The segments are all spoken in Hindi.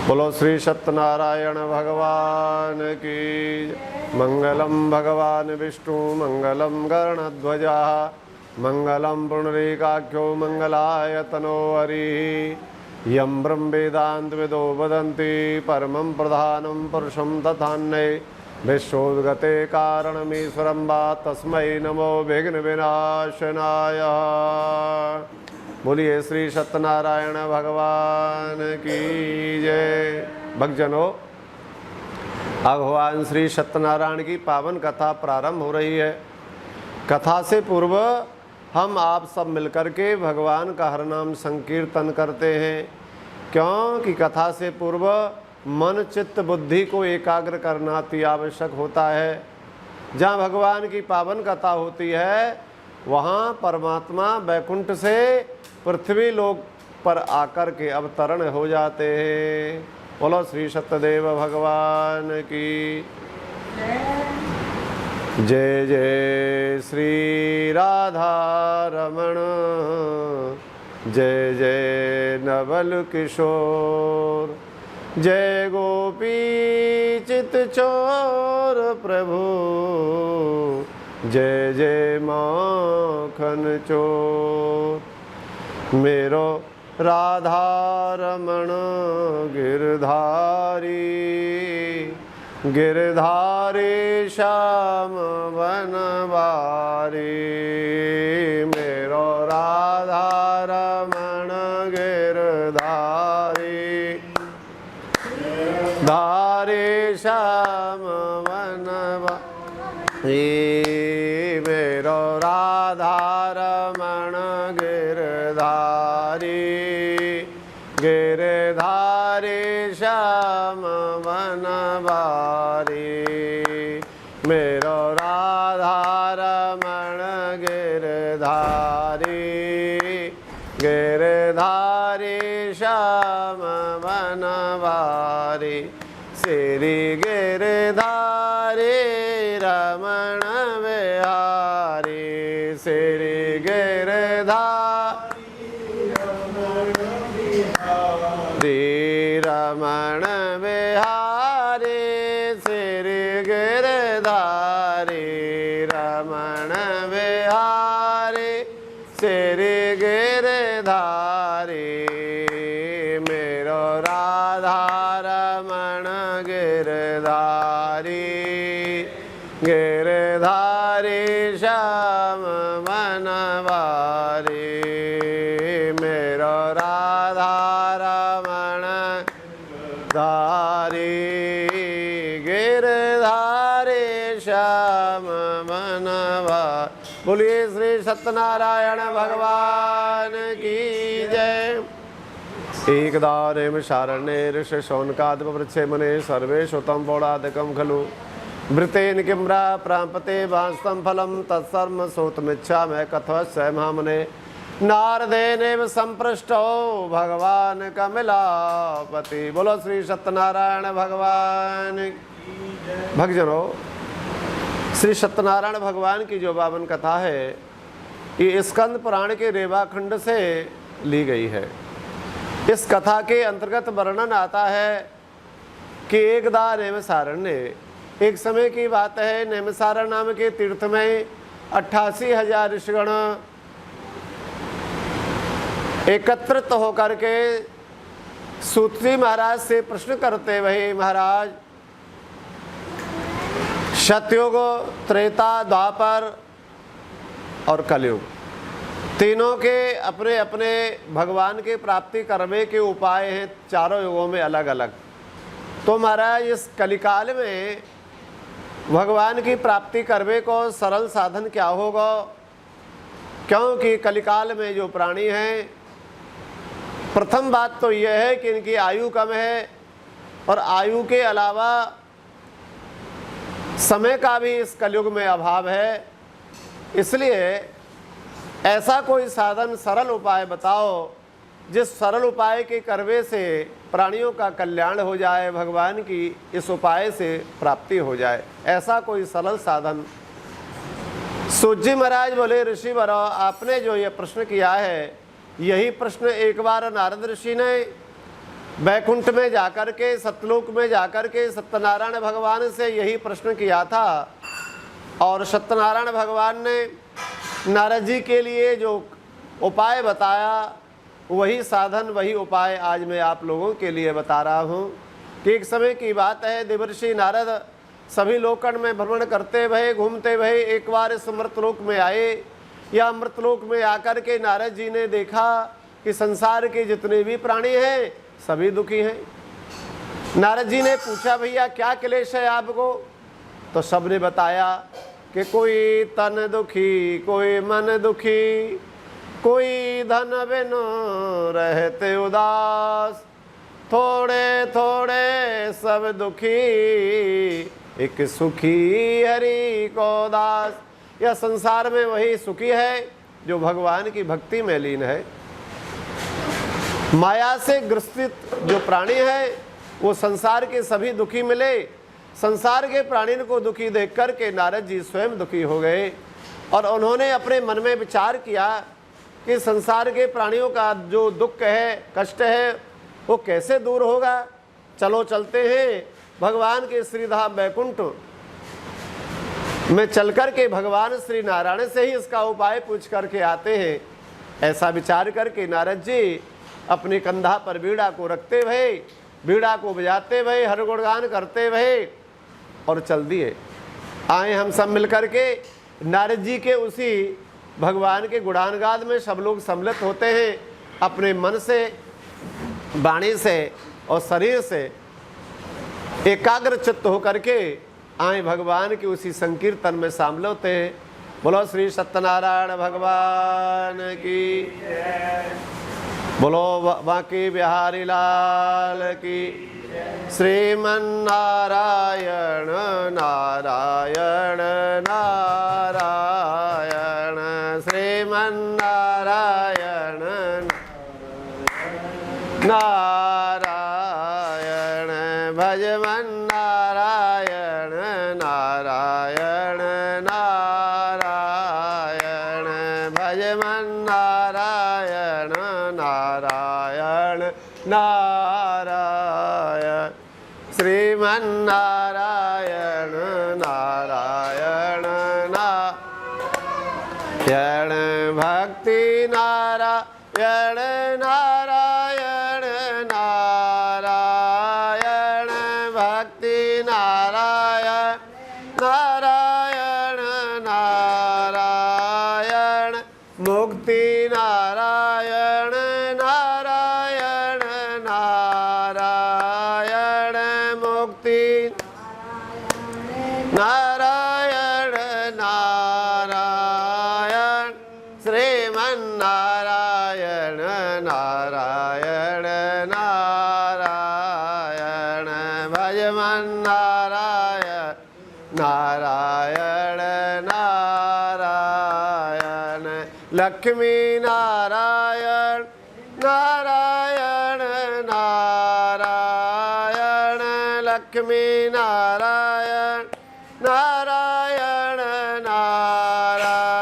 बोलो श्री सत्यनारायण भगवान की। मंगलम भगवान विष्णु मंगलम गरुड़ध्वजा मंगलम पुंडरीकाख्यो मंगलाय तनो हरि। यं ब्रह्म वेदांत विदो वदन्ति परमं प्रधानं पुरुषं तथान्ये विश्वोद्गते कारणमीश्वरं वा तस्मै नमो विघ्न विनाशनाय। बोलिए श्री सत्यनारायण भगवान की जय। भक्तजनों, भगवान श्री सत्यनारायण की पावन कथा प्रारंभ हो रही है। कथा से पूर्व हम आप सब मिलकर के भगवान का हर नाम संकीर्तन करते हैं, क्योंकि कथा से पूर्व मन चित्त बुद्धि को एकाग्र करना अति आवश्यक होता है। जहाँ भगवान की पावन कथा होती है वहाँ परमात्मा वैकुंठ से पृथ्वी लोक पर आकर के अवतरण हो जाते हैं। बोलो श्री सत्यदेव भगवान की जय। जय श्री राधा रमण, जय जय नवल किशोर, जय गोपी चित चोर प्रभु, जय जय माखन चोर। मेरो राधा रमण गिरधारी, गिरधारी श्याम वनवारी। मेरो राधा रमण गिरधारी, धारी श्याम वनवारी। मेरो राधा रमण गिरधारी, गिरधारी श्याम वनवारी। मेरो राधा रमण गिरधारी, गिरधारी श्याम वनवारी। श्री गिरधारी रमण बिहारी, श्री गिरधारी रमण बिहारी, श्री गिरधारी रमण बिहारी, श्री गिरधारी। मेरो राधा रमण गिरधारी, गिरधारी श्याम वनवारी। मेरो राधा रमण धारी, गिरधारी श्याम वनवारी। बोलिए श्री सत्यनारायण भगवान की जय। एकदा नैमिषारण्ये ऋषि शौनकादिवृक्षे मुने सर्वे श्रुतं पौरादिकं खलु मृतेन किम्रा प्रापते वास्तं फलं तत्सर्व श्रोतुमिच्छामि कथयस्य महामुने। नारदेनैव संपृष्टो भगवान कमलापति। बोलो श्री सत्यनारायण भगवान। भक्तजनों, श्री सत्यनारायण भगवान की जो पावन कथा है ये स्कंद पुराण के रेवाखंड से ली गई है। इस कथा के अंतर्गत वर्णन आता है कि एकदा नैमिषारण्य, एक समय की बात है, नैमिषारण्य नाम के तीर्थ में 88,000 ऋषिगण एकत्रित होकर के सूत जी महाराज से प्रश्न करते हुए, महाराज सतयुग, त्रेता, द्वापर और कलयुग तीनों के अपने अपने भगवान के प्राप्ति करने के उपाय हैं, चारों युगों में अलग अलग। तो महाराज इस कलिकाल में भगवान की प्राप्ति करने को सरल साधन क्या होगा, क्योंकि कलिकाल में जो प्राणी हैं, प्रथम बात तो यह है कि इनकी आयु कम है और आयु के अलावा समय का भी इस कलयुग में अभाव है। इसलिए ऐसा कोई साधन, सरल उपाय बताओ जिस सरल उपाय के करने से प्राणियों का कल्याण हो जाए, भगवान की इस उपाय से प्राप्ति हो जाए, ऐसा कोई सरल साधन। सूत जी महाराज बोले, ऋषि वरो, आपने जो ये प्रश्न किया है यही प्रश्न एक बार नारद ऋषि ने वैकुंठ में जाकर के, सतलोक में जाकर के सत्यनारायण भगवान से यही प्रश्न किया था। और सत्यनारायण भगवान ने नारद जी के लिए जो उपाय बताया, वही साधन, वही उपाय आज मैं आप लोगों के लिए बता रहा हूँ। कि एक समय की बात है, देवर्षि नारद सभी लोकन में भ्रमण करते भये, घूमते भये एक बार इस अमृतलोक में आए। या अमृतलोक में आकर के नारद जी ने देखा कि संसार के जितने भी प्राणी हैं सभी दुखी हैं। नारद जी ने पूछा, भैया क्या क्लेश है आपको? तो सबने बताया कि कोई तन दुखी, कोई मन दुखी, कोई धन बिनु रहते उदास, थोड़े थोड़े सब दुखी, एक सुखी हरि को दास। यह संसार में वही सुखी है जो भगवान की भक्ति में लीन है। माया से ग्रसित जो प्राणी है वो संसार के सभी दुखी मिले। संसार के प्राणी को दुखी देख कर के नारद जी स्वयं दुखी हो गए और उन्होंने अपने मन में विचार किया कि संसार के प्राणियों का जो दुख है, कष्ट है, वो कैसे दूर होगा। चलो चलते हैं भगवान के श्रीधाम वैकुंठ में चलकर के भगवान श्री नारायण से ही इसका उपाय पूछ करके आते हैं। ऐसा विचार करके नारद जी अपने कंधा पर बीड़ा को रखते भये, बीड़ा को बजाते भये, हर गुणगान करते भये और चल दिए। आए हम सब मिलकर के नारद जी के उसी भगवान के गुणानगान में सब लोग सम्मिलित होते हैं। अपने मन से, वाणी से और शरीर से एकाग्र चित्त होकर के आए भगवान के उसी संकीर्तन में शामिल होते हैं। बोलो श्री सत्यनारायण भगवान की, बोलो बांके बिहारी लाल की। श्रीमन नारायण नारायण नारायण, श्रीमन नारायण नारायण, भजमन नारायण नारायण नारायण, भजमन नारायण नारायण नारायण, श्रीमन नारायण नारायण नारायण, भक्ति नारायण नारायण नारायण, भक्ति नारायण नारायण नारायण, मुक्ति नारायण नारायण नारायण, मुक्ति नारायण नारायण, श्रीमन नारायण नारायण नारायण, भजमन नारायण नारायण नारायण, लक्ष्मी नारायण नारायण नारायण, लक्ष्मी नारायण नारायण नारायण,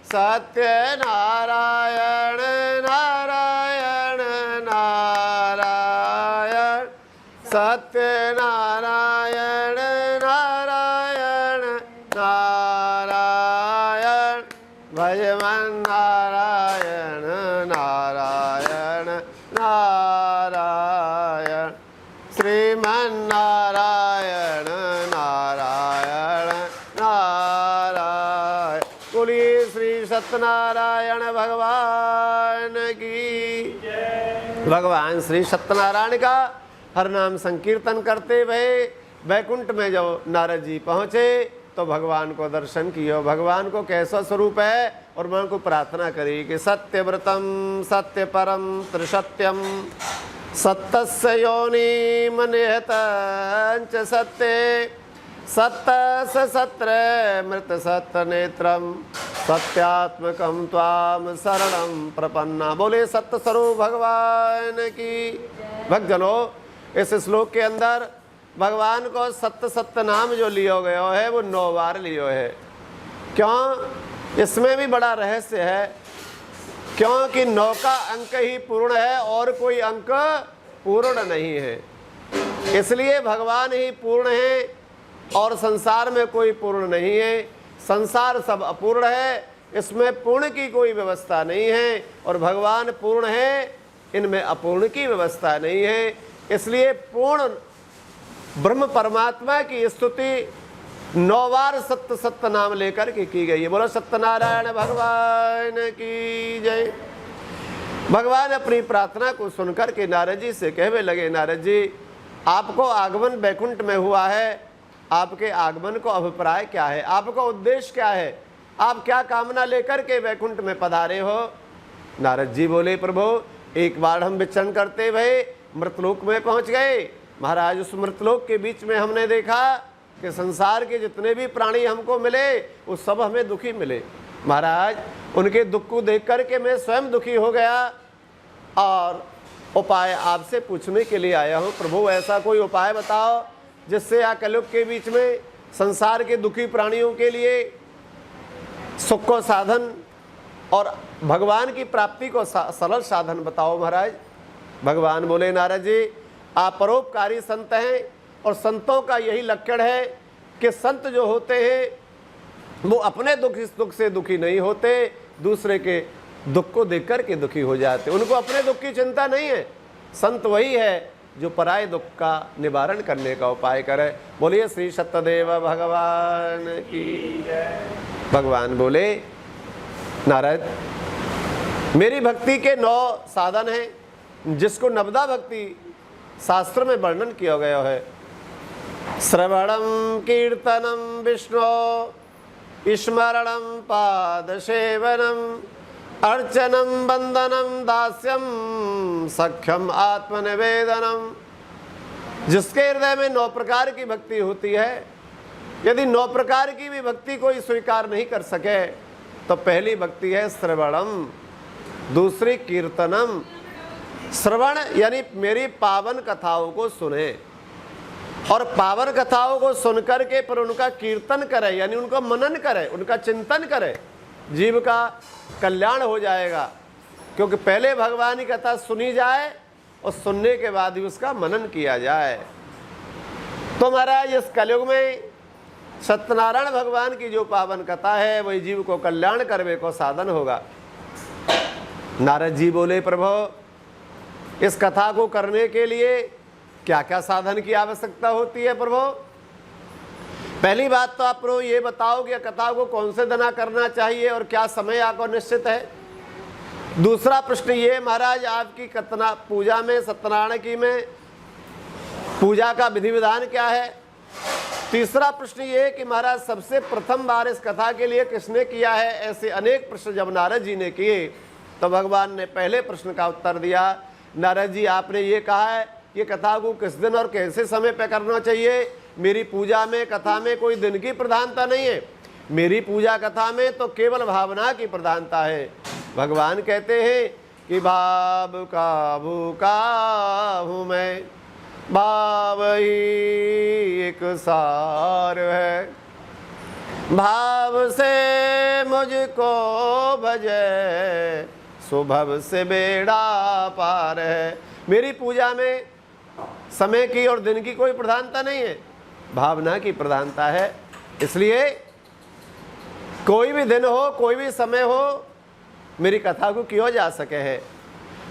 सत्य नारायण नारायण नारायण, सत्य नारायण नारायण नारायण, भजमन नारायण नारायण नारायण, श्रीमन नारायण नारायण नारायण। बोलिए श्री सत्यनारायण भगवान की। भगवान श्री सत्यनारायण का हर नाम संकीर्तन करते हुए वैकुंठ में जब नारद जी पहुँचे तो भगवान को दर्शन किया। भगवान को कैसा स्वरूप है और मन को प्रार्थना करी कि सत्यव्रतम सत्य परम त्रिसत्यम, सत्तस्य योनिम निहतञ्च सत्ये, सत्तस्य सत्र मृत सत्य नेत्रम, सत्यात्मकम त्वाम शरणम प्रपन्ना। बोले सत्य स्वरूप भगवान की। भक्तजनों, इस श्लोक के अंदर भगवान को सत्य सत्य नाम जो लियो गयो है वो 9 बार लियो है। क्यों? इसमें भी बड़ा रहस्य है। क्योंकि 9 का अंक ही पूर्ण है और कोई अंक पूर्ण नहीं है। इसलिए भगवान ही पूर्ण है और संसार में कोई पूर्ण नहीं है। संसार सब अपूर्ण है, इसमें पूर्ण की कोई व्यवस्था नहीं है, और भगवान पूर्ण है, इनमें अपूर्ण की व्यवस्था नहीं है। इसलिए पूर्ण ब्रह्म परमात्मा की स्तुति 9 बार सत्य सत्य नाम लेकर के की गई है। बोलो सत्यनारायण भगवान की जय। भगवान अपनी प्रार्थना को सुनकर के नारद जी से कहने लगे, नारद जी आपको आगमन बैकुंठ में हुआ है, आपके आगमन को अभिप्राय क्या है, आपका उद्देश्य क्या है, आप क्या कामना लेकर के बैकुंठ में पधारे हो। नारद जी बोले, प्रभु एक बार हम विचरण करते हुए मृतलोक में पहुंच गए। महाराज उस मृतलोक के बीच में हमने देखा कि संसार के जितने भी प्राणी हमको मिले वो सब हमें दुखी मिले। महाराज उनके दुख को देख करके मैं स्वयं दुखी हो गया और उपाय आपसे पूछने के लिए आया हूँ। प्रभु ऐसा कोई उपाय बताओ जिससे या कलयुग के बीच में संसार के दुखी प्राणियों के लिए सुख को साधन और भगवान की प्राप्ति को सरल साधन बताओ। महाराज भगवान बोले, नारद जी आप परोपकारी संत हैं और संतों का यही लक्षण है कि संत जो होते हैं वो अपने दुख से दुखी नहीं होते, दूसरे के दुख को देखकर के दुखी हो जाते। उनको अपने दुख की चिंता नहीं है। संत वही है जो पराये दुख का निवारण करने का उपाय करे। बोलिए श्री सत्यदेव भगवान की जय। भगवान बोले, नारद मेरी भक्ति के 9 साधन हैं जिसको नवदा भक्ति शास्त्र में वर्णन किया गया है। श्रवणम कीर्तनम विष्णु स्मरणम पाद सेवनम अर्चनम वंदनम दास्यम सख्यम आत्मनिवेदनम। जिसके हृदय में 9 प्रकार की भक्ति होती है, यदि 9 प्रकार की भी भक्ति कोई स्वीकार नहीं कर सके तो पहली भक्ति है श्रवणम, दूसरी कीर्तनम। श्रवण यानी मेरी पावन कथाओं को सुने और पावन कथाओं को सुनकर के पर उनका कीर्तन करे, यानी उनको मनन करे, उनका चिंतन करे, जीव का कल्याण हो जाएगा। क्योंकि पहले भगवान की कथा सुनी जाए और सुनने के बाद ही उसका मनन किया जाए। तो महाराज इस कलयुग में सत्यनारायण भगवान की जो पावन कथा है वही जीव को कल्याण करने को साधन होगा। नारद जी बोले, प्रभु इस कथा को करने के लिए क्या क्या साधन की आवश्यकता होती है। प्रभु पहली बात तो आप प्रभु ये बताओ कि कथा को कौन से दिन करना चाहिए और क्या समय आपको निश्चित है। दूसरा प्रश्न ये, महाराज आपकी कतना पूजा में सत्यनारायण की में पूजा का विधि विधान क्या है। तीसरा प्रश्न ये कि महाराज सबसे प्रथम बार इस कथा के लिए किसने किया है। ऐसे अनेक प्रश्न जब नारद जी ने किए तो भगवान ने पहले प्रश्न का उत्तर दिया, नारद जी आपने ये कहा है ये कथा को किस दिन और कैसे समय पे करना चाहिए। मेरी पूजा में कथा में कोई दिन की प्रधानता नहीं है, मेरी पूजा कथा में तो केवल भावना की प्रधानता है। भगवान कहते हैं कि भाव का भूखा हूँ मैं, भाव ही एक सार है, भाव से मुझको भजे सुभव से बेड़ा पार है। मेरी पूजा में समय की और दिन की कोई प्रधानता नहीं है, भावना की प्रधानता है। इसलिए कोई भी दिन हो कोई भी समय हो मेरी कथा को किया जा सके है।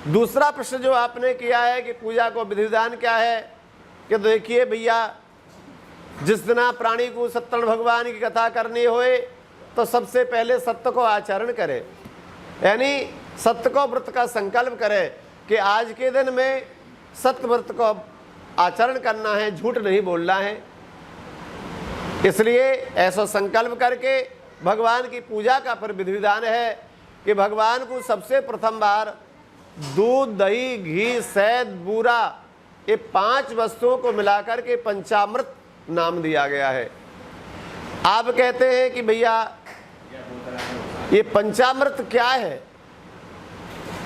दूसरा प्रश्न जो आपने किया है कि पूजा को विधि विधान क्या है, कि देखिए भैया जिस दिन आप प्राणी को सत्यनारायण भगवान की कथा करनी होए तो सबसे पहले सत्य को आचरण करे, यानी सत्य को व्रत का संकल्प करे कि आज के दिन में सत्य व्रत को आचरण करना है, झूठ नहीं बोलना है। इसलिए ऐसा संकल्प करके भगवान की पूजा का फिर विधि विधान है कि भगवान को सबसे प्रथम बार दूध दही घी शहद बूरा ये 5 वस्तुओं को मिलाकर के पंचामृत नाम दिया गया है। आप कहते हैं कि भैया ये पंचामृत क्या है।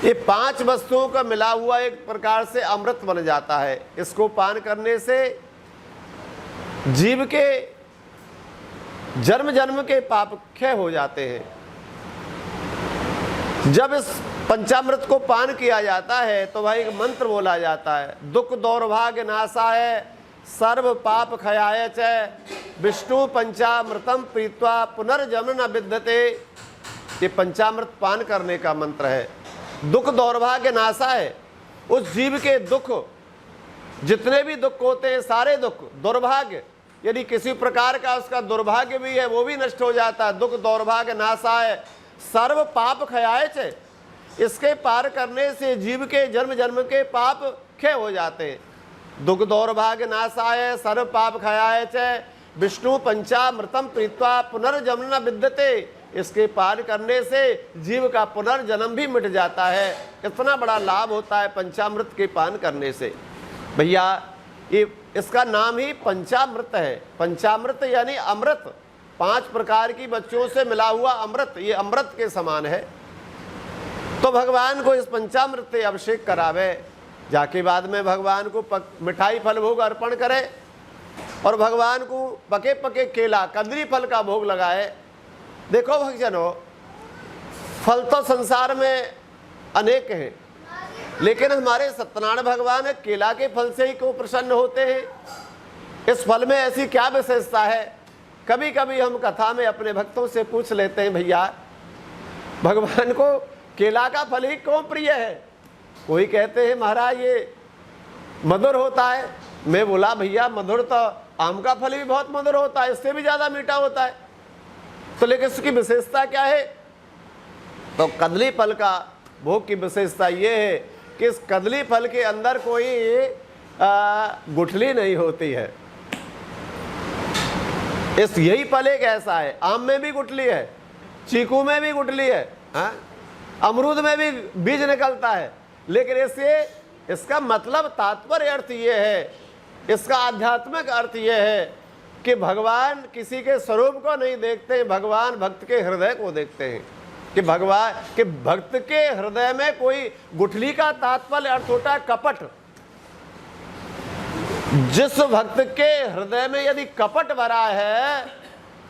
ये 5 वस्तुओं का मिला हुआ एक प्रकार से अमृत बन जाता है। इसको पान करने से जीव के जन्म जन्म के पाप क्षय हो जाते हैं। जब इस पंचामृत को पान किया जाता है तो भाई एक मंत्र बोला जाता है, दुख दौर्भाग्य नाशाय सर्व पाप खयाय च विष्णु पंचामृतम पीत्वा पुनर्जन्म न विद्यते। ये पंचामृत पान करने का मंत्र है। दुख दौर्भाग्य नाशा है, उस जीव के दुख, जितने भी दुख होते हैं सारे दुख, दुर्भाग्य यदि किसी प्रकार का उसका दुर्भाग्य भी है वो भी नष्ट हो जाता है। दुख दौर्भाग्य नाशा है सर्व पाप खयाय च, इसके पार करने से जीव के जन्म जन्म के पाप क्षय हो जाते हैं। दुख दौर्भाग्य नाशाय सर्व पाप खयाय च विष्णु पंचामृतम पीत्वा पुनर्जन्म न विद्यते, इसके पार करने से जीव का पुनर्जन्म भी मिट जाता है। इतना बड़ा लाभ होता है पंचामृत के पान करने से। भैया ये इसका नाम ही पंचामृत है। पंचामृत यानी अमृत, 5 प्रकार की बच्चों से मिला हुआ अमृत, ये अमृत के समान है। तो भगवान को इस पंचामृत से अभिषेक करावे, जाके बाद में भगवान को मिठाई फल भोग अर्पण करे और भगवान को पके पके केला कदली फल का भोग लगाए। देखो भक्तजनों, फल तो संसार में अनेक हैं, लेकिन हमारे सत्यनारायण भगवान केला के फल से ही क्यों प्रसन्न होते हैं? इस फल में ऐसी क्या विशेषता है? कभी कभी हम कथा में अपने भक्तों से पूछ लेते हैं, भैया भगवान को केला का फल ही क्यों प्रिय है? कोई कहते हैं महाराज ये मधुर होता है। मैं बोला भैया मधुर तो आम का फल भी बहुत मधुर होता है, इससे भी ज़्यादा मीठा होता है। तो लेकिन इसकी विशेषता क्या है? तो कदली फल का भोग की विशेषता ये है कि इस कदली फल के अंदर कोई गुठली नहीं होती है। इस यही फल एक ऐसा है, आम में भी गुठली है, चीकू में भी गुठली है, अमरूद में भी बीज निकलता है, लेकिन इससे इसका मतलब तात्पर्य अर्थ ये है, इसका आध्यात्मिक अर्थ ये है कि भगवान किसी के स्वरूप को नहीं देखते, भगवान भक्त के हृदय को देखते हैं। कि भगवान के भक्त के हृदय में कोई गुठली का तात्पर्य अर्थ होता है कपट। जिस भक्त के हृदय में यदि कपट भरा है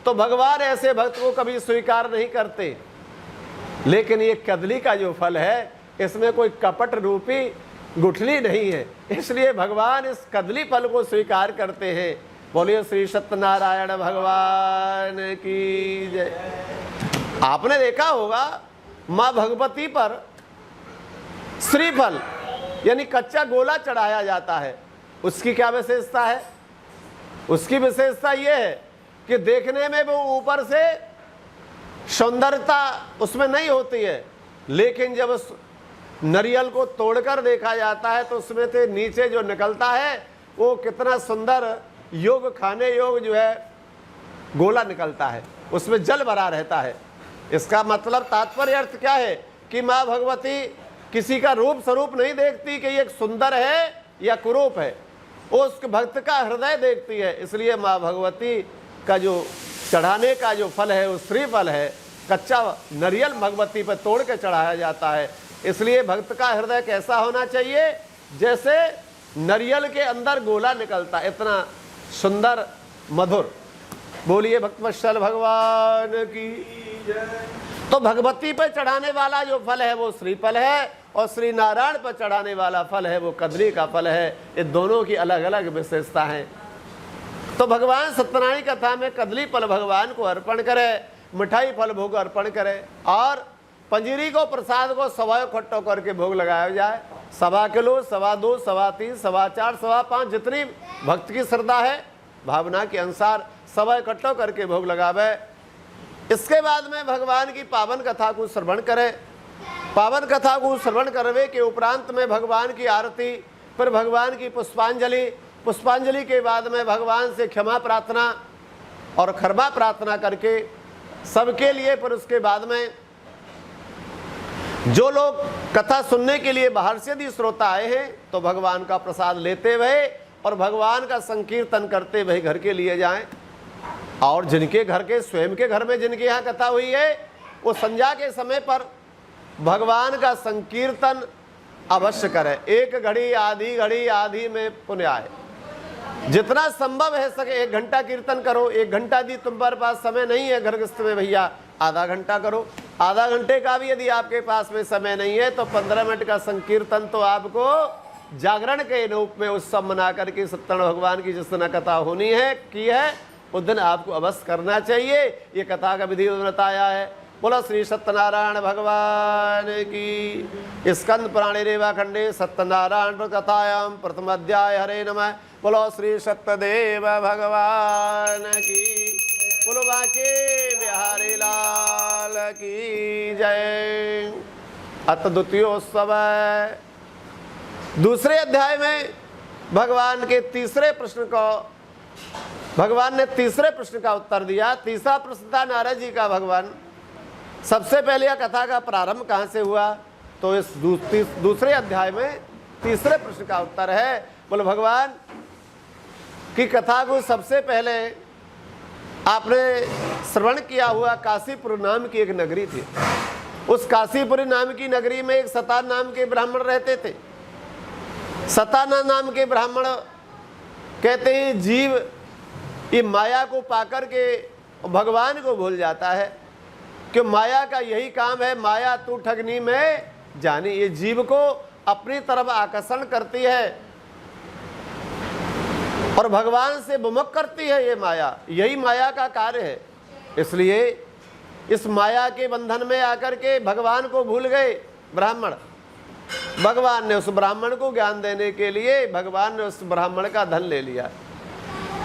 तो भगवान ऐसे भक्त को कभी स्वीकार नहीं करते। लेकिन ये कदली का जो फल है इसमें कोई कपट रूपी गुठली नहीं है, इसलिए भगवान इस कदली फल को स्वीकार करते हैं। बोलिए श्री सत्यनारायण भगवान की जय। आपने देखा होगा माँ भगवती पर श्रीफल यानी कच्चा गोला चढ़ाया जाता है। उसकी क्या विशेषता है? उसकी विशेषता यह है कि देखने में वो ऊपर से सौंदर्यता उसमें नहीं होती है, लेकिन जब उस नारियल को तोड़कर देखा जाता है तो उसमें से नीचे जो निकलता है वो कितना सुंदर योग खाने योग जो है गोला निकलता है, उसमें जल भरा रहता है। इसका मतलब तात्पर्य अर्थ क्या है कि माँ भगवती किसी का रूप स्वरूप नहीं देखती कि ये सुंदर है या कुरूप है, वो उस भक्त का हृदय देखती है। इसलिए माँ भगवती का जो चढ़ाने का जो फल है वो श्रीफल है, कच्चा नारियल भगवती पर तोड़ के चढ़ाया जाता है। इसलिए भक्त का हृदय कैसा होना चाहिए? जैसे नारियल के अंदर गोला निकलता, इतना सुंदर मधुर। बोलिए भक्तवत्सल भगवान की। तो भगवती पर चढ़ाने वाला जो फल है वो श्रीफल है और श्री नारायण पर चढ़ाने वाला फल है वो कदली का फल है। ये दोनों की अलग अलग विशेषता है। तो भगवान सत्यनारायण कथा में कदली फल भगवान को अर्पण करे, मिठाई फल भोग अर्पण करे और पंजीरी को प्रसाद को 1.25 खट्टो करके भोग लगाया जाए। 1.25 किलो, 2.25, 3.25, 4.25, 5.25 जितनी भक्त की श्रद्धा है भावना के अनुसार 1.25 इकट्ठो करके भोग लगावे। इसके बाद में भगवान की पावन कथा को श्रवण करें। पावन कथा को श्रवण करवे के उपरांत में भगवान की आरती, फिर भगवान की पुष्पांजलि, पुष्पांजलि के बाद में भगवान से क्षमा प्रार्थना और खरमा प्रार्थना करके सबके लिए, फिर उसके बाद में जो लोग कथा सुनने के लिए बाहर से यदि श्रोता आए हैं तो भगवान का प्रसाद लेते हुए और भगवान का संकीर्तन करते हुए घर के लिए जाएं। और जिनके घर के स्वयं के घर में जिनके यहाँ कथा हुई है वो संध्या के समय पर भगवान का संकीर्तन अवश्य करें। 1 घड़ी आधी में पुण्य आए। जितना संभव है सके 1 घंटा कीर्तन करो। 1 घंटा दी तुम्हारे पास समय नहीं है घर गृहस्थ में भैया, आधा घंटा करो। आधा घंटे का भी यदि आपके पास में समय नहीं है तो 15 मिनट का संकीर्तन तो आपको जागरण के रूप में उत्सव मना करके सत्यनारायण भगवान की जिस दिन कथा होनी है की है उस दिन आपको अवश्य करना चाहिए। ये कथा का विधि बताया है। बोलो श्री सत्यनारायण भगवान की। स्कंद पुराणे रेवा खंडे सत्यनारायण कथायाम प्रथम अध्याय हरे नमः। बोलो श्री सत्यदेव भगवान की। बोलो बाके बिहारी लाल की जय। अत द्वितीयोत्सव है। दूसरे अध्याय में भगवान के तीसरे प्रश्न को भगवान ने तीसरे प्रश्न का उत्तर दिया। तीसरा प्रश्न था नारद जी का। भगवान सबसे पहले यह कथा का प्रारंभ कहाँ से हुआ, तो इस दूसरे अध्याय में तीसरे प्रश्न का उत्तर है। बोले भगवान की कथा को सबसे पहले आपने श्रवण किया हुआ काशीपुर नाम की एक नगरी थी। उस काशीपुरी नाम की नगरी में एक सतान नाम के ब्राह्मण रहते थे। सताना नाम के ब्राह्मण कहते हैं जीव ये माया को पाकर के भगवान को भूल जाता है, कि माया का यही काम है, माया तू ठगनी में जानी। ये जीव को अपनी तरफ आकर्षण करती है और भगवान से विमुख करती है। ये माया, यही माया का कार्य है। इसलिए इस माया के बंधन में आकर के भगवान को भूल गए ब्राह्मण। भगवान ने उस ब्राह्मण को ज्ञान देने के लिए भगवान ने उस ब्राह्मण का धन ले लिया।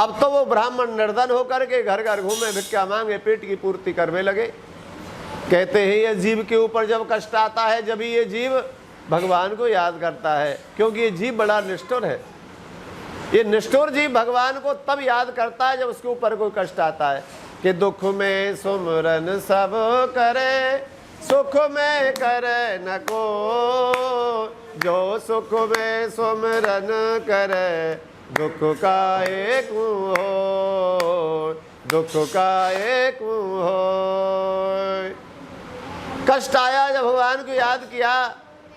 अब तो वो ब्राह्मण निर्धन होकर के घर घर घूमे, भिक्षा मांगे, पेट की पूर्ति करने लगे। कहते हैं ये जीव के ऊपर जब कष्ट आता है जब ये जीव भगवान को याद करता है, क्योंकि ये जीव बड़ा निष्ठुर है। ये निष्ठुर जीव भगवान को तब याद करता है जब उसके ऊपर कोई कष्ट आता है, कि दुख में सुमरन सब करे, सुख में करे न को। जो सुख में सुमरन करे, दुख का एक हो, दुख का एक हो। कष्ट आया जब भगवान को याद किया,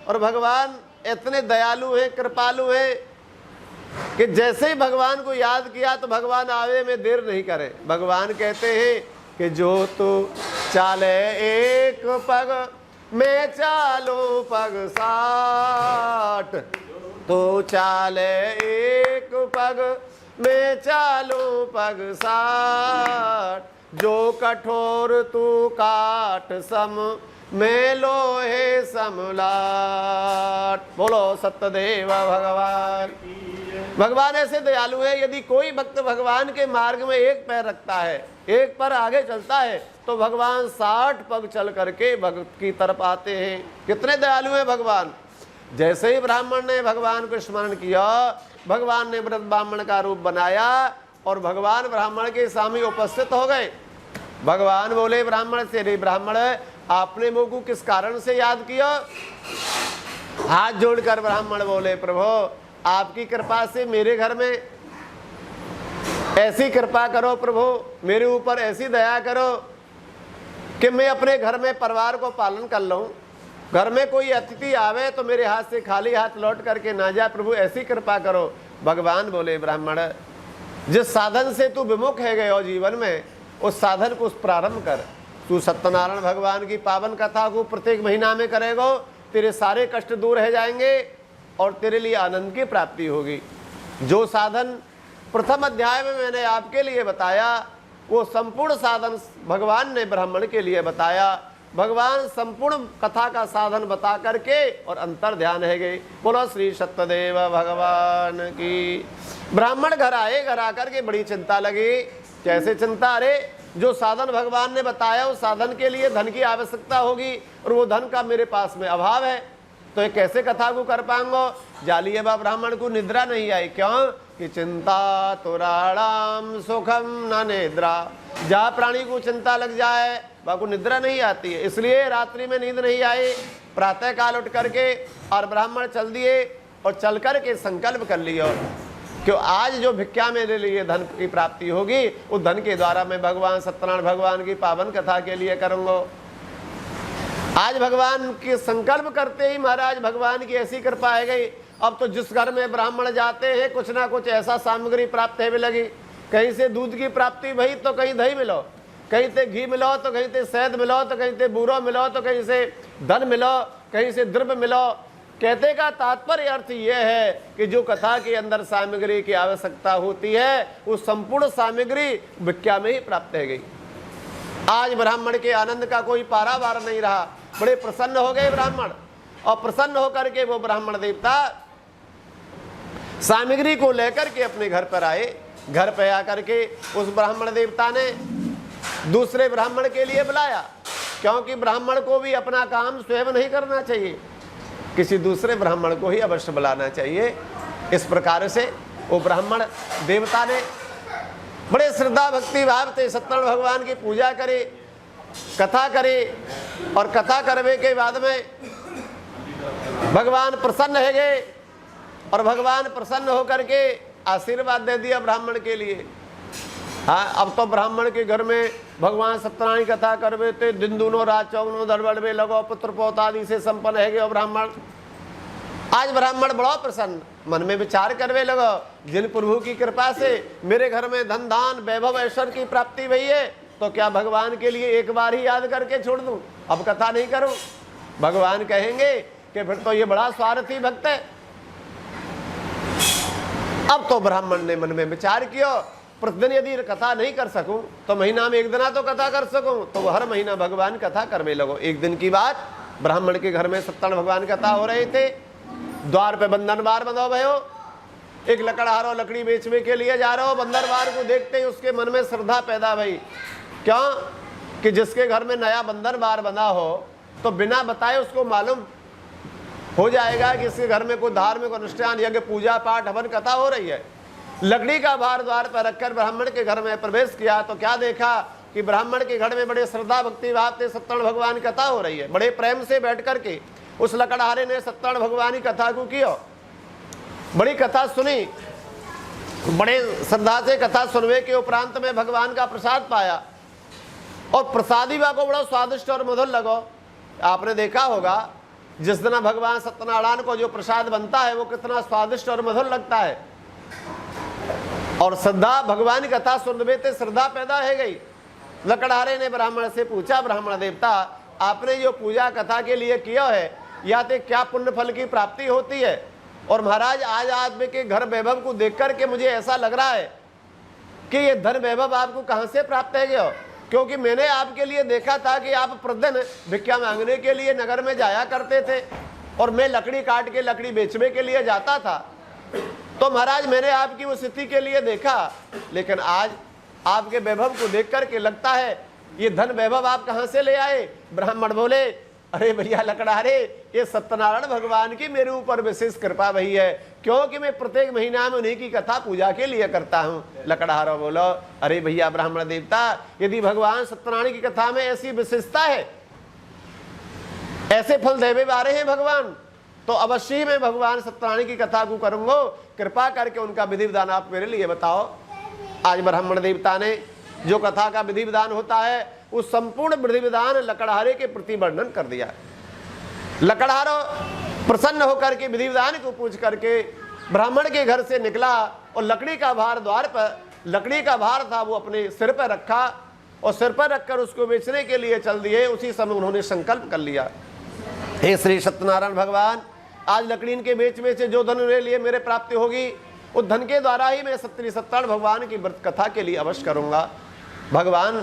और भगवान इतने दयालु हैं, कृपालु हैं कि जैसे ही भगवान को याद किया तो भगवान आवे में देर नहीं करे। भगवान कहते हैं कि जो तू चाले एक पग मैं चालू पग 60, तो चाले एक पग मैं चालू पग 60। जो कठोर तू काट सम मैं लोहे समलाट। बोलो सत्यदेव भगवान। भगवान ऐसे दयालु है, यदि कोई भक्त भगवान के मार्ग में एक पैर रखता है, एक पर आगे चलता है, तो भगवान 60 पग चल करके भक्त की तरफ आते हैं। कितने दयालु है भगवान। जैसे ही ब्राह्मण ने भगवान को स्मरण किया, भगवान ने व्रत ब्राह्मण का रूप बनाया और भगवान ब्राह्मण के सामने उपस्थित हो गए। भगवान बोले ब्राह्मण से, रे ब्राह्मण आपने मुझ को किस कारण से याद किया। हाथ जोड़कर ब्राह्मण बोले, प्रभु आपकी कृपा से मेरे घर में ऐसी कृपा करो, प्रभु मेरे ऊपर ऐसी दया करो कि मैं अपने घर में परिवार को पालन कर लूं। घर में कोई अतिथि आवे तो मेरे हाथ से खाली हाथ लौट करके ना जाए, प्रभु ऐसी कृपा करो। भगवान बोले ब्राह्मण जिस साधन से तू विमुख है गए हो जीवन में, उस साधन को प्रारंभ कर। तू सत्यनारायण भगवान की पावन कथा को प्रत्येक महीना में करेगो, तेरे सारे कष्ट दूर हो जाएंगे और तेरे लिए आनंद की प्राप्ति होगी। जो साधन प्रथम अध्याय में मैंने आपके लिए बताया, वो संपूर्ण साधन भगवान ने ब्राह्मण के लिए बताया। भगवान संपूर्ण कथा का साधन बता करके और अंतर ध्यान है गई। बोलो श्री सत्यदेव भगवान की। ब्राह्मण घर आए, घर आकर के बड़ी चिंता लगी। कैसे चिंता? अरे जो साधन भगवान ने बताया उस साधन के लिए धन की आवश्यकता होगी और वो धन का मेरे पास में अभाव है, तो ये कैसे कथा को कर पाऊंगा। जालिए बा ब्राह्मण को निद्रा नहीं आई। क्यों? कि चिंता तुराणाम सुखम न निद्रा। जहाँ प्राणी को चिंता लग जाए वह को निद्रा नहीं आती है, इसलिए रात्रि में नींद नहीं आई। प्रातः काल उठ करके और ब्राह्मण चल दिए और चल करके संकल्प कर लिया कि आज जो भिक्षा मेरे लिए धन की प्राप्ति होगी उस धन के द्वारा मैं भगवान सत्यनारायण भगवान की पावन कथा के लिए करूंगा। आज भगवान के संकल्प करते ही महाराज भगवान की ऐसी कृपा है गई। अब तो जिस घर में ब्राह्मण जाते हैं कुछ ना कुछ ऐसा सामग्री प्राप्त है भी लगी। कहीं से दूध की प्राप्ति भई तो कहीं दही मिलो, कहीं से घी मिलो तो कहीं से शहद मिलो तो कहीं से बूरो मिलो तो कहीं से धन मिलो कहीं से द्रव्य मिलो। कहते का तात्पर्य अर्थ यह है कि जो कथा के अंदर सामग्री की आवश्यकता होती है उस संपूर्ण सामग्री भिक्षा में ही प्राप्त है गई। आज ब्राह्मण के आनंद का कोई पारावार नहीं रहा, बड़े प्रसन्न हो गए ब्राह्मण, और प्रसन्न होकर के वो ब्राह्मण देवता सामग्री को लेकर के अपने घर पर आए। घर पर आकर के उस ब्राह्मण देवता ने दूसरे ब्राह्मण के लिए बुलाया, क्योंकि ब्राह्मण को भी अपना काम स्वयं नहीं करना चाहिए, किसी दूसरे ब्राह्मण को ही अवश्य बुलाना चाहिए। इस प्रकार से वो ब्राह्मण देवता ने बड़े श्रद्धा भक्ति भाव से सत्यनारायण भगवान की पूजा करे, कथा करे, और कथा करने के बाद में भगवान प्रसन्न है गए, और भगवान प्रसन्न होकर के आशीर्वाद दे दिया ब्राह्मण के लिए। हाँ, अब तो ब्राह्मण के घर में भगवान सत्यनारायण की कथा करवे थे, दिन दूनो रात चौगनो दरबड़ में लगो, पुत्र पौत आदि से संपन्न है गए ब्राह्मण। आज ब्राह्मण बड़ा प्रसन्न, मन में विचार करवे लगो, जिन प्रभु की कृपा से मेरे घर में धन धान वैभव ऐश्वर्य की प्राप्ति हुई है, तो क्या भगवान के लिए एक बार ही याद करके छोड़ दूं, अब कथा नहीं करूं? भगवान कहेंगे कि फिर तो ये बड़ा स्वार्थी भक्त है। अब तो ब्राह्मण ने मन में विचार किया, प्रतिदिन यदि कथा नहीं कर सकूं तो महीना में एक दिन तो कथा कर सकूं, तो वो हर महीना भगवान कथा करने लगो। एक दिन की बात, ब्राह्मण के घर में सत्यनारायण भगवान कथा हो रहे थे, द्वार पे बंधन बार बंधो भयो, एक लकड़हारो लकड़ी बेचने के लिए जा रहे हो, बंदर बार को देखते ही उसके मन में श्रद्धा पैदा भई। क्यों? कि जिसके घर में नया बंदर बार बना हो तो बिना बताए उसको मालूम हो जाएगा कि इसके घर में कोई धार्मिक अनुष्ठान यज्ञ पूजा पाठ हवन कथा हो रही है। लकड़ी का भार द्वार पर रखकर ब्राह्मण के घर में प्रवेश किया तो क्या देखा कि ब्राह्मण के घर में बड़े श्रद्धा भक्ति भाव से सत्यनारायण भगवान की कथा हो रही है। बड़े प्रेम से बैठ करके उस लकड़हारे ने सत्यनारायण भगवान की कथा को किया, बड़ी कथा सुनी, बड़े श्रद्धा से कथा सुनने के उपरांत में भगवान का प्रसाद पाया, और प्रसादी को बड़ा स्वादिष्ट और मधुर लगो। आपने देखा होगा जिस दिन भगवान सत्यनारायण को जो प्रसाद बनता है वो कितना स्वादिष्ट और मधुर लगता है, और श्रद्धा भगवान की कथा सुनने से श्रद्धा पैदा है गई। लकड़हारे ने ब्राह्मण से पूछा, ब्राह्मण देवता आपने जो पूजा कथा के लिए किया है या तो क्या पुण्य फल की प्राप्ति होती है? और महाराज आज आदमी के घर वैभव को देख करके मुझे ऐसा लग रहा है कि ये धन वैभव आपको कहाँ से प्राप्त है गया, क्योंकि मैंने आपके लिए देखा था कि आप प्रतिदिन भिक्षा मांगने के लिए नगर में जाया करते थे, और मैं लकड़ी काट के लकड़ी बेचने के लिए जाता था। तो महाराज मैंने आपकी उस स्थिति के लिए देखा, लेकिन आज आपके वैभव को देख करके लगता है ये धन वैभव आप कहाँ से ले आए? ब्राह्मण बोले, अरे भैया लकड़हारे, ये सत्यनारायण भगवान की मेरे ऊपर विशेष कृपा भई है, क्योंकि मैं प्रत्येक महीना में उन्हीं की कथा पूजा के लिए करता हूँ। लकड़हारा बोलो, अरे भैया ब्राह्मण देवता, यदि भगवान सत्यनारायण की कथा में ऐसी विशेषता है, ऐसे फल देवे वाले हैं भगवान, तो अवश्य ही मैं भगवान सत्यनारायण की कथा को करूंगा। कृपा करके उनका विधि विधान आप मेरे लिए बताओ। आज ब्राह्मण देवता ने जो कथा का विधि विधान होता है उस संपूर्ण विधि विधान लकड़हारे के प्रति वर्णन कर दिया। लकड़हारा प्रसन्न होकर के विधि विधान को पूछ करके ब्राह्मण के घर से निकला, और लकड़ी का भार द्वार पर, लकड़ी का भार था वो अपने सिर पर रखा, और सिर पर रखकर उसको बेचने के लिए चल दिए। उसी समय उन्होंने संकल्प कर लिया, हे श्री सत्यनारायण भगवान, आज लकड़ी के बेच में से जो धन उन्हें लिए मेरे प्राप्ति होगी, उस धन के द्वारा ही मैं सत्यनारायण भगवान की व्रत कथा के लिए अवश्य करूंगा। भगवान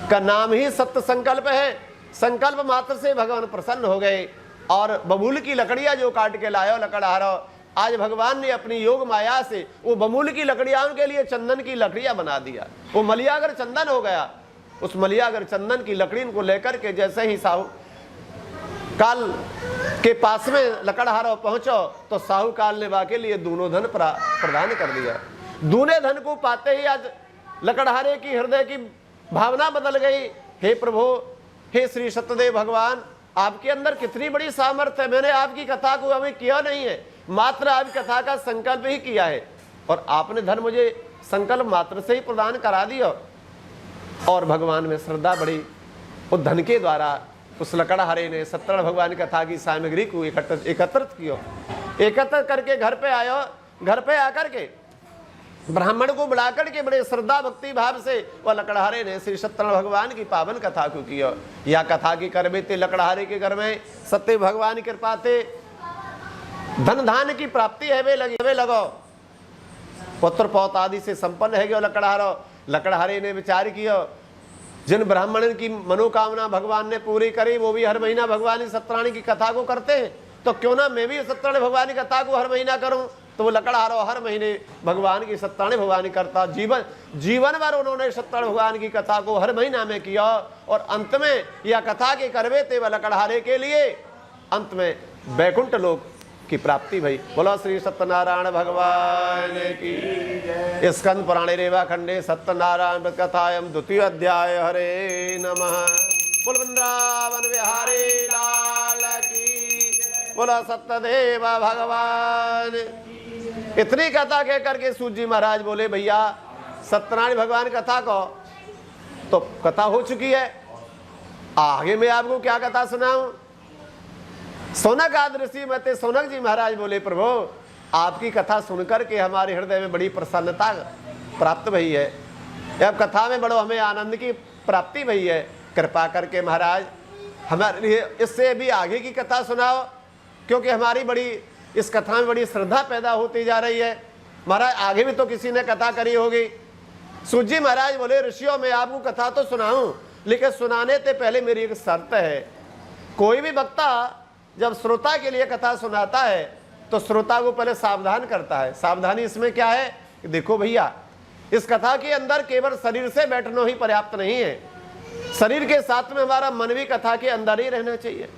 का नाम ही सत्य संकल्प है। संकल्प मात्र से भगवान प्रसन्न हो गए, और बबूल की लकड़ियां जो काट के लायो लकड़हारो, आज भगवान ने अपनी योग माया से वो बबूल की लकड़ियां के लिए चंदन की लकड़ियां बना दिया। वो मलियागर चंदन हो गया। उस मलियागर चंदन की लकड़ी को लेकर के जैसे ही साहूकाल के पास में लकड़हारो पहुंचो तो साहूकाल ने वाके लिए दूनो धन प्रदान कर दिया। दूने धन को पाते ही आज लकड़हारे की हृदय की भावना बदल गई। हे प्रभु, हे श्री सत्यदेव भगवान, आपके अंदर कितनी बड़ी सामर्थ्य है। मैंने आपकी कथा को अभी किया नहीं है, मात्र आपकी कथा का संकल्प ही किया है, और आपने धन मुझे संकल्प मात्र से ही प्रदान करा दिया। और भगवान में श्रद्धा बढ़ी। उस धन के द्वारा उस लकड़हारे ने सत्यनारायण भगवान की कथा की सामग्री को एकत्रित किया। एकत्र करके घर पे आयो। घर पे आकर के ब्राह्मण को बुलाकर के बड़े श्रद्धा भक्ति भाव से वह लकड़हारे ने श्री सत्यनारायण भगवान की पावन कथा को किया। या कथा की करबे थे लकड़हारे के घर में सत्य भगवान की कृपा थे धन धान की प्राप्ति है वे लगो पुत्र पौत आदि से संपन्न है गयो लकड़हारो। लकड़हारे ने विचार किया जिन ब्राह्मण की मनोकामना भगवान ने पूरी करी वो भी हर महीना भगवान की सत्यनारायण की कथा को करते हैं, तो क्यों ना मैं भी सत्यनारायण भगवान की कथा को हर महीना करूं। तो वो लकड़हारो हर महीने भगवान की सत्यनारायण भगवान की करता जीवन भर उन्होंने सत्यनारायण भगवान की कथा को हर महीना में किया। और अंत में यह कथा के करवे थे वह लकड़हारे के लिए अंत में वैकुंठ लोक की प्राप्ति भई। बोलो श्री सत्यनारायण भगवान की। स्कंद पुराणे रेवा खंडे सत्यनारायण कथायम द्वितीय अध्याय। हरे नमः। बोल वृंदावन बिहारी लाल की। बोला सत्यदेव भगवान। इतनी कथा कह करके सूत जी महाराज बोले भैया सत्यनारायण भगवान कथा को तो कथा हो चुकी है, आगे मैं आपको क्या कथा सुनाऊं। सोनक आदि ऋषि मते सोनक जी महाराज बोले प्रभु आपकी कथा सुनकर के हमारे हृदय में बड़ी प्रसन्नता प्राप्त भई है, अब कथा में बड़ो हमें आनंद की प्राप्ति भई है। कृपा करके महाराज हमारे लिए इससे भी आगे की कथा सुनाओ, क्योंकि हमारी बड़ी इस कथा में बड़ी श्रद्धा पैदा होती जा रही है। महाराज आगे भी तो किसी ने कथा करी होगी। सूत जी महाराज बोले ऋषियों मैं आपको कथा तो सुनाऊं, लेकिन सुनाने से पहले मेरी एक शर्त है। कोई भी वक्ता जब श्रोता के लिए कथा सुनाता है तो श्रोता को पहले सावधान करता है। सावधानी इसमें क्या है कि देखो भैया इस कथा के अंदर केवल शरीर से बैठना ही पर्याप्त नहीं है, शरीर के साथ में हमारा मन भी कथा के अंदर ही रहना चाहिए,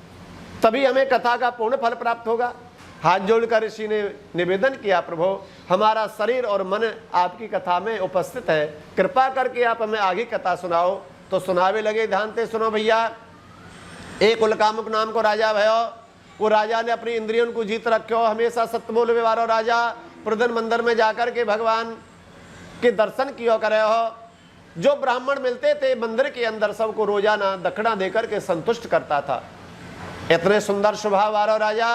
तभी हमें कथा का पूर्ण फल प्राप्त होगा। हाथ जोड़कर ऋषि ने निवेदन किया प्रभु हमारा शरीर और मन आपकी कथा में उपस्थित है, कृपा करके आप हमें आगे कथा सुनाओ। तो सुनावे लगे, ध्यान से सुनो भैया। एक उलकामुक नाम को राजा भयो, वो राजा ने अपनी इंद्रियों को जीत रखो, हमेशा सत्य बोल व्यवहारो राजा। प्रदन मंदिर में जाकर के भगवान के दर्शन किया करे हो। जो ब्राह्मण मिलते थे मंदिर के अंदर सबको रोजाना दक्षिणा देकर के संतुष्ट करता था। इतने सुंदर स्वभाव वाला राजा,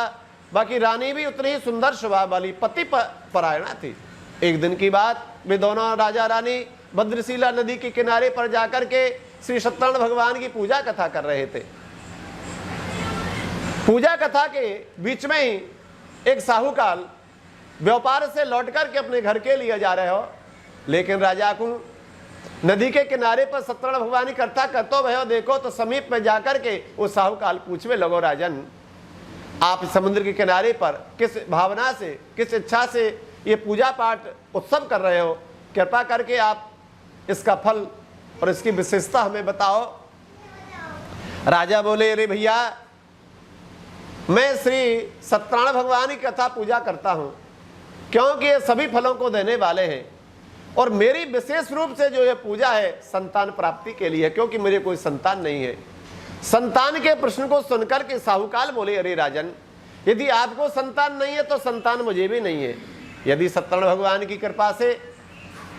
बाकी रानी भी उतनी ही सुंदर स्वभाव वाली पति परायणा थी। एक दिन की बात, वे दोनों राजा रानी भद्रशिला नदी के किनारे पर जाकर के श्री सत्यनारायण भगवान की पूजा कथा कर रहे थे। पूजा कथा के बीच में ही एक साहूकाल व्यापार से लौट करके अपने घर के लिए जा रहे हो, लेकिन राजा को नदी के किनारे पर सत्यनारायण भगवान की कथा करते भयो देखो तो समीप में जाकर के वो साहूकाल पूछने लगो राजन आप समुद्र के किनारे पर किस भावना से किस इच्छा से ये पूजा पाठ उत्सव कर रहे हो, कृपा करके आप इसका फल और इसकी विशेषता हमें बताओ। राजा बोले अरे भैया मैं श्री सत्यनारायण भगवान की कथा पूजा करता हूँ, क्योंकि ये सभी फलों को देने वाले हैं और मेरी विशेष रूप से जो ये पूजा है संतान प्राप्ति के लिए, क्योंकि मेरे कोई संतान नहीं है। संतान के प्रश्न को सुनकर के साहूकाल बोले अरे राजन यदि आपको संतान नहीं है तो संतान मुझे भी नहीं है। यदि सत्यनारायण भगवान की कृपा से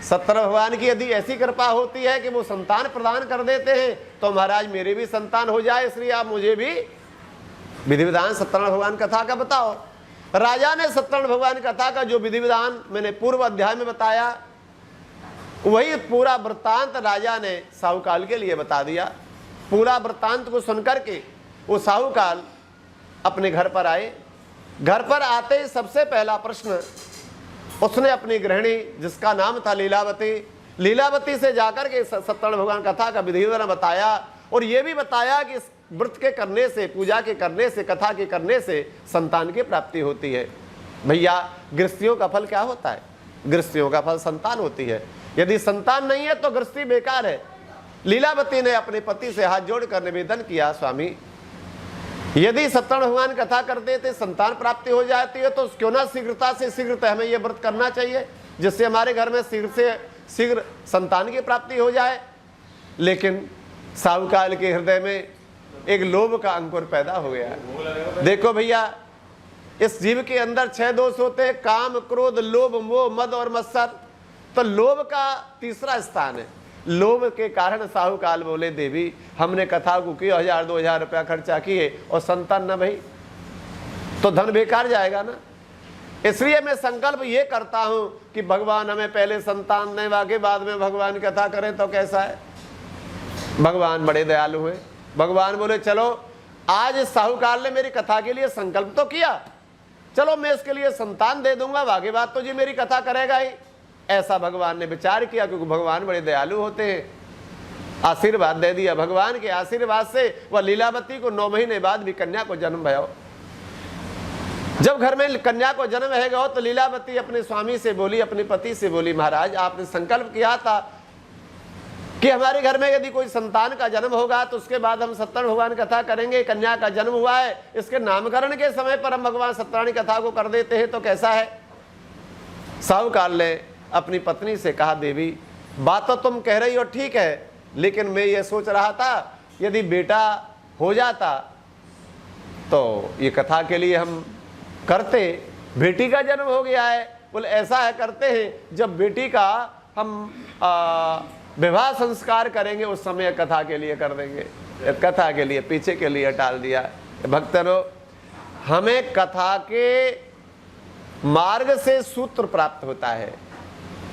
सत्यनारायण भगवान की यदि ऐसी कृपा होती है कि वो संतान प्रदान कर देते हैं तो महाराज मेरे भी संतान हो जाए, इसलिए आप मुझे भी विधि विधान सत्यनारायण भगवान कथा का बताओ। राजा ने सत्यनारायण भगवान कथा का जो विधि विधान मैंने पूर्व अध्याय में बताया वही पूरा वृत्तांत राजा ने साहूकाल के लिए बता दिया। पूरा वृत्तांत को सुनकर के वो साहूकाल अपने घर पर आए। घर पर आते ही सबसे पहला प्रश्न उसने अपनी गृहिणी जिसका नाम था लीलावती से जाकर के सत्यनारायण भगवान कथा का विधि विधान बताया और ये भी बताया कि व्रत के करने से पूजा के करने से कथा के करने से संतान की प्राप्ति होती है। भैया गृहस्थियों का फल क्या होता है? गृहस्थियों का फल संतान होती है। यदि संतान नहीं है तो गृहस्थी बेकार है। लीलावती ने अपने पति से हाथ जोड़कर निवेदन किया स्वामी यदि सत्यनारायण भगवान कथा करते थे संतान प्राप्ति हो जाती है तो क्यों ना शीघ्रता से शीघ्र हमें यह व्रत करना चाहिए जिससे हमारे घर में शीघ्र से शीघ्र संतान की प्राप्ति हो जाए। लेकिन साहूकाल के हृदय में एक लोभ का अंकुर पैदा हो गया। देखो भैया इस जीव के अंदर 6 दोष होते हैं, काम क्रोध लोभ मोह मद और मत्सर। तो लोभ का तीसरा स्थान है। लोभ के कारण साहूकाल बोले देवी हमने कथा को किया 1000-2000 रुपया खर्चा किए और संतान न भई तो धन बेकार जाएगा ना। इसलिए मैं संकल्प ये करता हूं कि भगवान हमें पहले संतान दें, बाकी बाद में भगवान कथा करें तो कैसा है। भगवान बड़े दयालु हैं। भगवान बोले चलो आज इस साहूकार ने मेरी कथा के लिए संकल्प तो किया, चलो मैं इसके लिए संतान दे दूंगा, बाकी बात तो जी मेरी कथा करेगा ही। ऐसा भगवान ने विचार किया, क्योंकि भगवान बड़े दयालु होते हैं। आशीर्वाद दे दिया। भगवान के आशीर्वाद से वह लीलावती को 9 महीने बाद भी कन्या को जन्म भयो। जब घर में कन्या को जन्म है गो तो लीलावती अपने स्वामी से बोली, अपने पति से बोली, महाराज आपने संकल्प किया था कि हमारे घर में यदि कोई संतान का जन्म होगा तो उसके बाद हम सत्यनारायण भगवान कथा करेंगे। कन्या का जन्म हुआ है, इसके नामकरण के समय पर हम भगवान सत्यनारायण कथा को कर देते हैं तो कैसा है। साहूकार ने अपनी पत्नी से कहा, देवी बात तो तुम कह रही हो ठीक है, लेकिन मैं ये सोच रहा था यदि बेटा हो जाता तो ये कथा के लिए हम करते, बेटी का जन्म हो गया है। बोले ऐसा है, करते हैं, जब बेटी का हम विवाह संस्कार करेंगे उस समय कथा के लिए कर देंगे। कथा के लिए पीछे के लिए टाल दिया। भक्तों, हमें कथा के मार्ग से सूत्र प्राप्त होता है।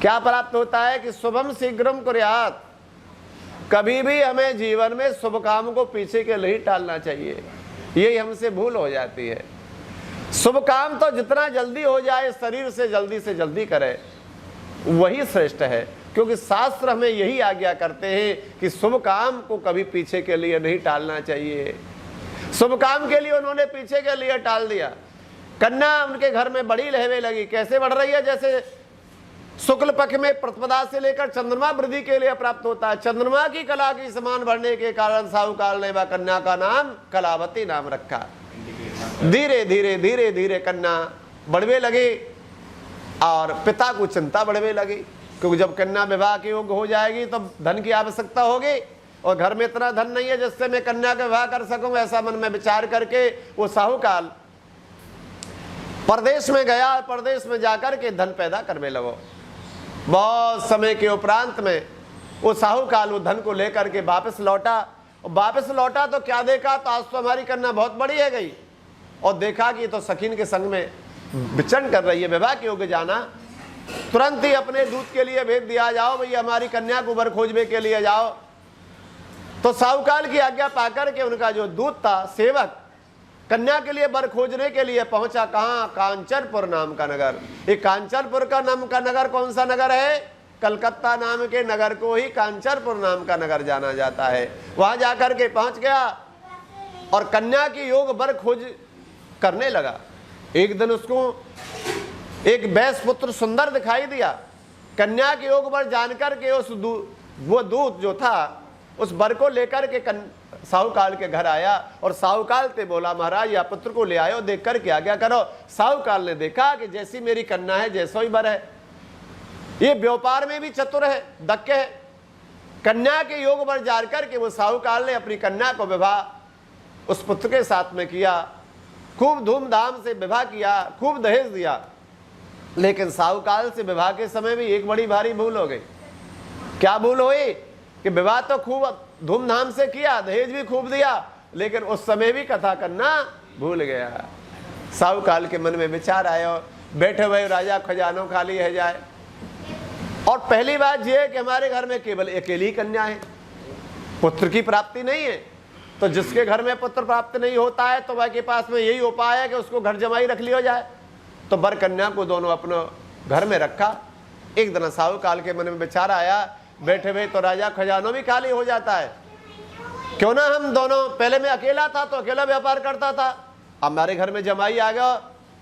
क्या प्राप्त होता है कि शुभम शीघ्रम कुर्यात्। कभी भी हमें जीवन में शुभ काम को पीछे के लिए टालना चाहिए, यही हमसे भूल हो जाती है। शुभ काम तो जितना जल्दी हो जाए, शरीर से जल्दी करे, वही श्रेष्ठ है। क्योंकि शास्त्र हमें यही आज्ञा करते हैं कि शुभ काम को कभी पीछे के लिए नहीं टालना चाहिए। शुभ काम के लिए उन्होंने पीछे के लिए टाल दिया। कन्या उनके घर में बड़ी लहवे लगी। कैसे बढ़ रही है, जैसे शुक्ल पक्ष में प्रतिपदा से लेकर चंद्रमा वृद्धि के लिए प्राप्त होता है। चंद्रमा की कला की समान बढ़ने के कारण साहूकार ने वह कन्या का नाम कलावती नाम रखा। धीरे धीरे धीरे धीरे कन्या बढ़वे लगी और पिता को चिंता बढ़वे लगी, क्योंकि जब कन्या विवाह के योग्य हो जाएगी तो धन की आवश्यकता होगी और घर में इतना धन नहीं है जिससे मैं कन्या का विवाह कर सकूं। ऐसा मन में विचार करके वो साहूकार परदेश में गया। परदेश में जाकर के धन पैदा करने लगो। बहुत समय के उपरांत में वो साहूकार वो धन को लेकर के वापस लौटा। और वापस लौटा तो क्या देखा, तो आज तो हमारी कन्या बहुत बड़ी है गई। और देखा कि तो सखीन के संग में विचरण कर रही है, विवाह के योग्य जाना। तुरंत ही अपने दूत के लिए भेज दिया, जाओ भैया हमारी कन्या को वर खोजने के लिए जाओ। तो साहूकार की आज्ञा पाकर के उनका जो दूत था, सेवक, कन्या के लिए वर खोजने के लिए पहुंचा। कहां? कांचनपुर नाम का नगर। ये कांचनपुर का नाम का नगर कौन सा नगर है? कलकत्ता नाम के नगर को ही कांचनपुर नाम का नगर जाना जाता है। वहां जाकर के पहुंच गया और कन्या की योग वर खोज करने लगा। एक दिन उसको एक वैश्य पुत्र सुंदर दिखाई दिया। कन्या के योग वर जानकर के वो दूत जो था उस वर को लेकर के साहूकार के घर आया और साहूकार से बोला, महाराज या पुत्र को ले आयो, देख कर क्या क्या करो। साहूकार ने देखा कि जैसी मेरी कन्या है जैसा ही वर है। ये व्यापार में भी चतुर है, दक्ष है। कन्या के योग वर जार करके वो साहूकार ने अपनी कन्या को विवाह उस पुत्र के साथ में किया। खूब धूमधाम से विवाह किया, खूब दहेज दिया। लेकिन साहूकार से विवाह के समय भी एक बड़ी भारी भूल हो गई। क्या भूल हुई कि विवाह तो खूब धूमधाम से किया, दहेज भी खूब दिया, लेकिन उस समय भी कथा करना भूल गया। साहूकार के मन में विचार आया, बैठे हुए राजा खजानों खाली है जाए। और पहली बात यह है कि हमारे घर में केवल अकेली कन्या है, पुत्र की प्राप्ति नहीं है। तो जिसके घर में पुत्र प्राप्त नहीं होता है तो वह के पास में यही उपाय है कि उसको घर जमाई रख लिया जाए। तो वर कन्या को दोनों अपने घर में रखा। एक दिन साहूकार के मन में विचार आया, बैठे हुए तो राजा खजानों भी खाली हो जाता है, क्यों ना हम दोनों, पहले मैं अकेला था तो अकेला व्यापार करता था, अब हमारे घर में जमाई आ गया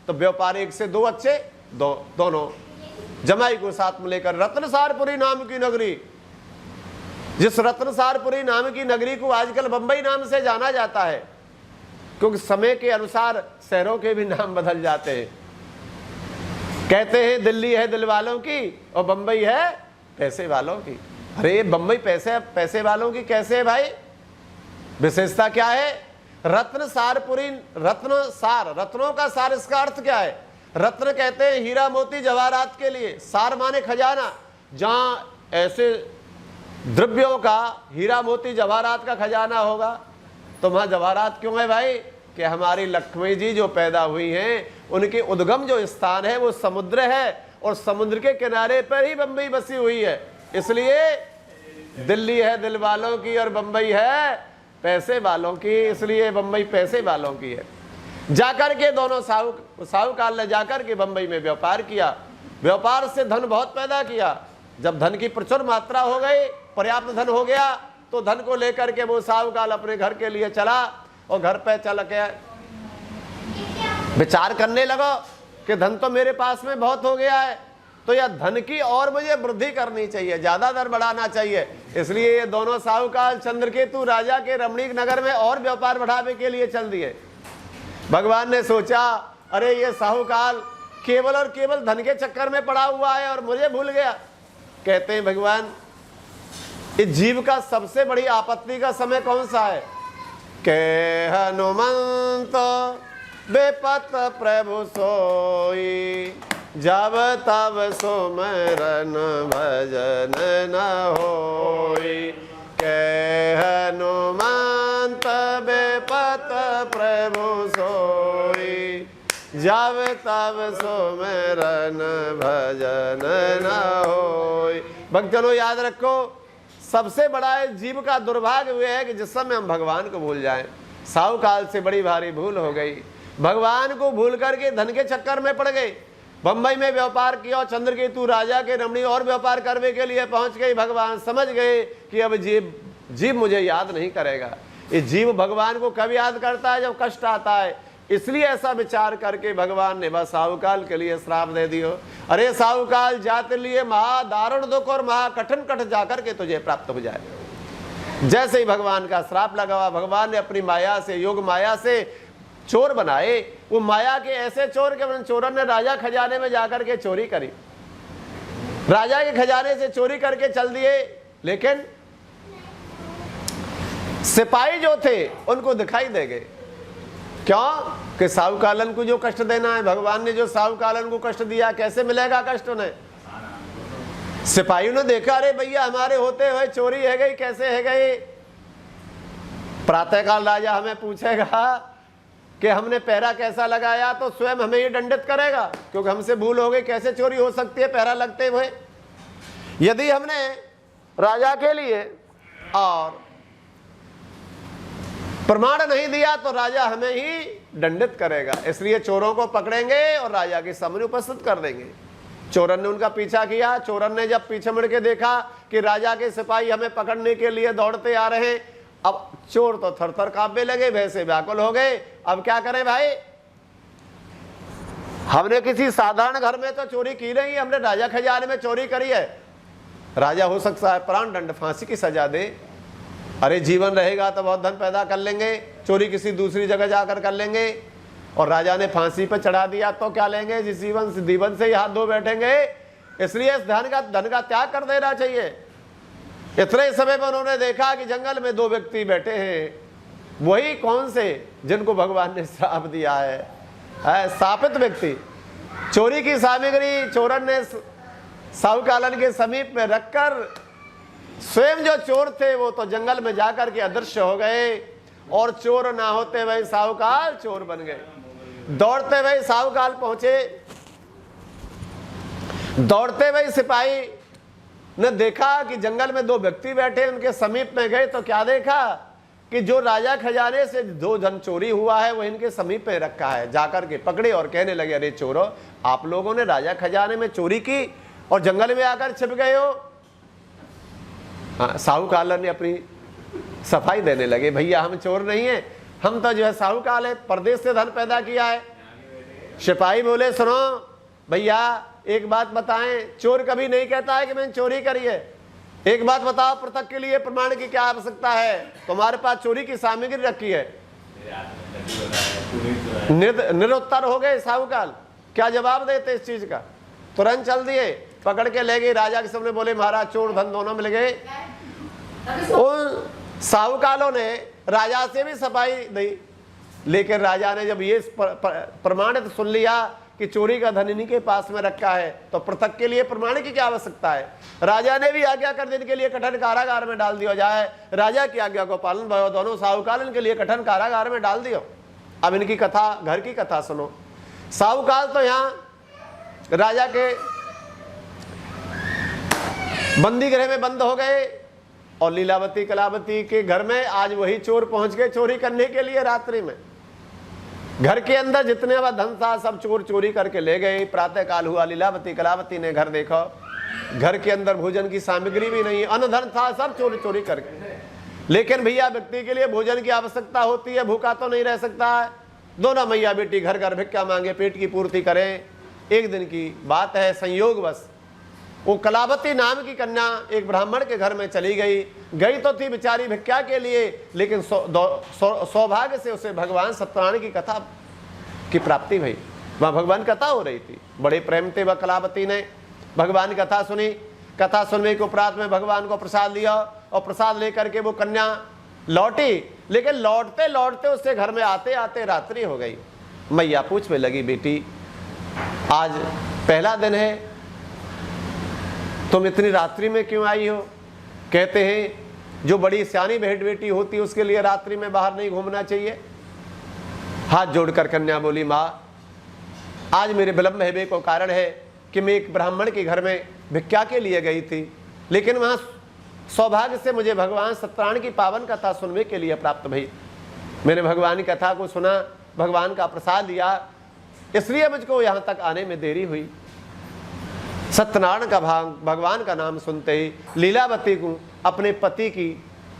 तो व्यापार एक से दो अच्छे, दोनों जमाई को साथ में लेकर रत्नसारपुरी नाम की नगरी, जिस रत्नसारपुरी नाम की नगरी को आजकल बंबई नाम से जाना जाता है, क्योंकि समय के अनुसार शहरों के भी नाम बदल जाते हैं। कहते हैं दिल्ली है दिल वालों की और बंबई है पैसे वालों की। अरे बंबई पैसे वालों की कैसे है भाई? विशेषता क्या है? रत्नसारपुरी, रत्नसार, रत्नों का सार, इसका अर्थ क्या है? रत्न कहते हैं हीरा मोती जवाहरात के लिए, सार माने खजाना। जहां ऐसे द्रव्यों का, हीरा मोती जवाहरात का खजाना होगा तो वहां जवाहरात क्यों है भाई? कि हमारी लक्ष्मी जी जो पैदा हुई हैं उनके उद्गम जो स्थान है वो समुद्र है, और समुद्र के किनारे पर ही बंबई बसी हुई है। इसलिए दिल्ली है दिल वालों की और बंबई है पैसे वालों की, इसलिए बंबई पैसे वालों की है। जाकर के दोनों साहूकार ने जाकर के बंबई में व्यापार किया, व्यापार से धन बहुत पैदा किया। जब धन की प्रचुर मात्रा हो गई, पर्याप्त धन हो गया, तो धन को लेकर के वो साहूकार अपने घर के लिए चला, और घर पे चल के विचार करने लगा कि धन तो मेरे पास में बहुत हो गया है, तो यह धन की और मुझे वृद्धि करनी चाहिए, ज्यादा दर बढ़ाना चाहिए। इसलिए ये दोनों साहूकार चंद्रकेतु राजा के रमणीक नगर में और व्यापार बढ़ाने के लिए चल दिए। भगवान ने सोचा, अरे ये साहूकार केवल और केवल धन के चक्कर में पड़ा हुआ है और मुझे भूल गया। कहते हैं भगवान, इस जीव का सबसे बड़ी आपत्ति का समय कौन सा है? के हनुमंत बेपत प्रभु सोई, जब तब सुमरन भजन न होई। के हनुमंत बेपत प्रभु सोई, जब तब सुमरन भजन न होई। भक्तजनों याद रखो, सबसे बड़ा जीव का दुर्भाग्य हुआ है कि जिस समय हम भगवान को भूल जाएं। साहूकाल से बड़ी भारी भूल हो गई, भगवान को भूल करके धन के चक्कर में पड़ गए। बंबई में व्यापार किया और चंद्रकेतु राजा के रमणी और व्यापार करने के लिए पहुंच गए। भगवान समझ गए कि अब जीव मुझे याद नहीं करेगा। ये जीव भगवान को कब याद करता है? जब कष्ट आता है। इसलिए ऐसा विचार करके भगवान ने बस साहूकाल के लिए श्राप दे दियो। अरे साहूकाल, जाते लिए महा दारुण दुख और महा कठिन कट जाकर के तुझे प्राप्त हो जाए। जैसे ही भगवान का श्राप लगा, भगवान ने अपनी माया से, योग माया से चोर बनाए। वो माया के ऐसे चोर के चोरों ने राजा खजाने में जाकर के चोरी करी, राजा के खजाने से चोरी करके चल दिए। लेकिन सिपाही जो थे उनको दिखाई दे गए। क्यों? कि साहूकालन को जो कष्ट देना है, भगवान ने जो साहूकालन को कष्ट दिया, कैसे मिलेगा कष्ट उन्हें? सिपाहियों ने देखा, अरे भैया हमारे होते हुए चोरी है गई, कैसे है गई? प्रातःकाल राजा हमें पूछेगा कि हमने पहरा कैसा लगाया, तो स्वयं हमें ये दंडित करेगा, क्योंकि हमसे भूल हो गई। कैसे चोरी हो सकती है पहरा लगते हुए? यदि हमने राजा के लिए और प्रमाण नहीं दिया तो राजा हमें ही दंडित करेगा। इसलिए चोरों को पकड़ेंगे और राजा के सामने उपस्थित कर देंगे। चोरन ने उनका पीछा किया। चोरन ने जब पीछे मुड़ के देखा कि राजा के सिपाही हमें पकड़ने के लिए दौड़ते आ रहे हैं, अब चोर तो थर थर कांपने लगे, वैसे व्याकुल हो गए। अब क्या करें भाई? हमने किसी साधारण घर में तो चोरी की नहीं, हमने राजा खजाने में चोरी करी है। राजा हो सकता है प्राण दंड, फांसी की सजा दे। अरे जीवन रहेगा तो बहुत धन पैदा कर लेंगे, चोरी किसी दूसरी जगह जाकर कर लेंगे। और राजा ने फांसी पर चढ़ा दिया तो क्या लेंगे? जिस जीवन से ही हाथ धो बैठेंगे। इसलिए इस धन का त्याग कर देना चाहिए। इतने समय पर उन्होंने देखा कि जंगल में दो व्यक्ति बैठे हैं। वही कौन से? जिनको भगवान ने श्राप दिया है, शापित व्यक्ति। चोरी की सामग्री चोरन ने साहूकालन के समीप में रखकर स्वयं जो चोर थे वो तो जंगल में जाकर के अदृश्य हो गए, और चोर ना होते वही साहूकाल चोर बन गए। दौड़ते वही साहूकाल पहुंचे। दौड़ते वही सिपाही ने देखा कि जंगल में दो व्यक्ति बैठे, उनके समीप में गए तो क्या देखा कि जो राजा खजाने से जो धन चोरी हुआ है वो इनके समीप में रखा है। जाकर के पकड़े और कहने लगे, अरे चोरों, आप लोगों ने राजा खजाने में चोरी की और जंगल में आकर छिप गए हो। हाँ, साहूकाल ने अपनी सफाई देने लगे, भैया हम चोर नहीं है, हम तो जो है साहूकाल है, परदेश से धन पैदा किया है। सिपाही बोले, सुनो भैया एक बात बताएं, चोर कभी नहीं कहता है कि मैंने चोरी करी है। एक बात बताओ, पृथक के लिए प्रमाण की क्या आवश्यकता है? तुम्हारे पास चोरी की सामग्री रखी है। निरुत्तर हो गए साहूकाल, क्या जवाब देते इस चीज का? तुरंत चल दिए, पकड़ के ले गए राजा के सामने। बोले महाराज, चोर धन दोनों मिल गए। उन साहूकालों ने राजा से भी सफाई दी, लेकिन राजा ने जब ये प्रमाणित सुन लिया कि चोरी का धन इन्हीं के पास में रखा है, तो पृथक के लिए प्रमाण की क्या आवश्यकता है? राजा ने भी आज्ञा कर दी इनके लिए कठिन कारागार में डाल दिया जाए। राजा की आज्ञा को पालन भयो, दोनों साहूकाल इनके लिए कठिन कारागार में डाल दियो। अब इनकी कथा, घर की कथा सुनो। साहूकाल तो यहाँ राजा के बंदी गृह में बंद हो गए और लीलावती कलावती के घर में आज वही चोर पहुंच गए चोरी करने के लिए। रात्रि में घर के अंदर जितने वह धन था सब चोर चोरी करके ले गए। प्रातः काल हुआ, लीलावती कलावती ने घर देखा, घर के अंदर भोजन की सामग्री भी नहीं, अन्न धन था सब चोरी चोरी करके। लेकिन भैया व्यक्ति के लिए भोजन की आवश्यकता होती है, भूखा तो नहीं रह सकता है। दोनों मैया बेटी घर घर भिक्षा मांगे, पेट की पूर्ति करें। एक दिन की बात है, संयोगवश वो कलावती नाम की कन्या एक ब्राह्मण के घर में चली गई तो थी बेचारी भिक्षा के लिए, लेकिन सौभाग्य से उसे भगवान सत्यनारायण की कथा की प्राप्ति भई। वहाँ भगवान कथा हो रही थी, बड़े प्रेम थे वह कलावती ने भगवान की कथा सुनी। कथा सुनने के उपरांत में भगवान को प्रसाद लिया और प्रसाद लेकर के वो कन्या लौटी, लेकिन लौटते लौटते उससे घर में आते आते रात्रि हो गई। मैया पूछने लगी, बेटी आज पहला दिन है, तुम इतनी रात्रि में क्यों आई हो? कहते हैं जो बड़ी सियानी बहन बेटी होती है उसके लिए रात्रि में बाहर नहीं घूमना चाहिए। हाथ जोड़कर कन्या बोली, माँ आज मेरे विलंब होने को कारण है कि मैं एक ब्राह्मण के घर में भिक्षा के लिए गई थी, लेकिन वहाँ सौभाग्य से मुझे भगवान सत्यनारायण की पावन कथा सुनने के लिए प्राप्त भई। मैंने भगवान की कथा को सुना, भगवान का प्रसाद लिया, इसलिए मुझको यहाँ तक आने में देरी हुई। सत्यनारायण का भगवान का नाम सुनते ही लीलावती को अपने पति की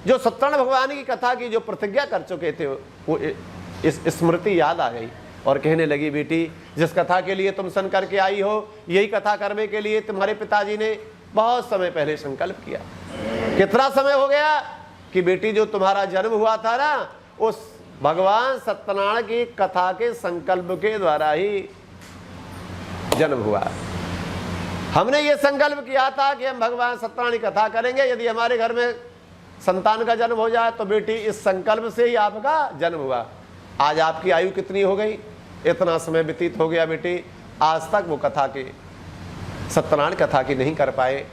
जो सत्यनारायण भगवान की कथा की जो प्रतिज्ञा कर चुके थे वो इस स्मृति याद आ गई और कहने लगी, बेटी जिस कथा के लिए तुम सुन करके आई हो, यही कथा करने के लिए तुम्हारे पिताजी ने बहुत समय पहले संकल्प किया। कितना समय हो गया कि बेटी जो तुम्हारा जन्म हुआ था ना, उस भगवान सत्यनारायण की कथा के संकल्प के द्वारा ही जन्म हुआ। हमने ये संकल्प किया था कि हम भगवान सत्यनारायण की कथा करेंगे, यदि हमारे घर में संतान का जन्म हो जाए तो बेटी इस संकल्प से ही आपका जन्म हुआ। आज आपकी आयु कितनी हो गई? इतना समय व्यतीत हो गया बेटी, आज तक वो कथा की सत्यनारायण कथा की नहीं कर पाए।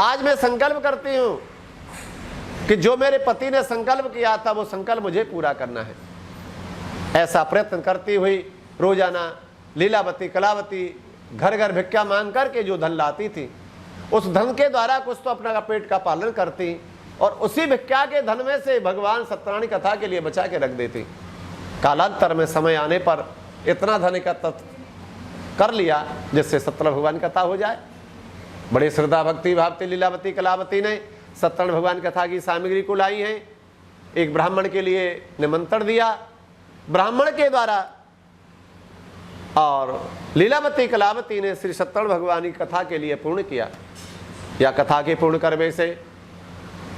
आज मैं संकल्प करती हूँ कि जो मेरे पति ने संकल्प किया था वो संकल्प मुझे पूरा करना है। ऐसा प्रयत्न करती हुई रोजाना लीलावती कलावती घर घर भिक्षा मांग करके जो धन लाती थी, उस धन के द्वारा कुछ तो अपना पेट का पालन करती और उसी भिक्षा के धन में से भगवान सत्यनारायण की कथा के लिए बचा के रख देती। कालांतर में समय आने पर इतना धन एकत्र कर लिया जिससे सत्यनारायण भगवान की कथा हो जाए। बड़े श्रद्धा भक्ति भाव से लीलावती कलावती ने सत्यनारायण भगवान की कथा की सामग्री को लाई है। एक ब्राह्मण के लिए निमंत्रण दिया, ब्राह्मण के द्वारा, और लीलावती कलावती ने श्री सत्यनारायण भगवान की कथा के लिए पूर्ण किया। या कथा के पूर्ण करने से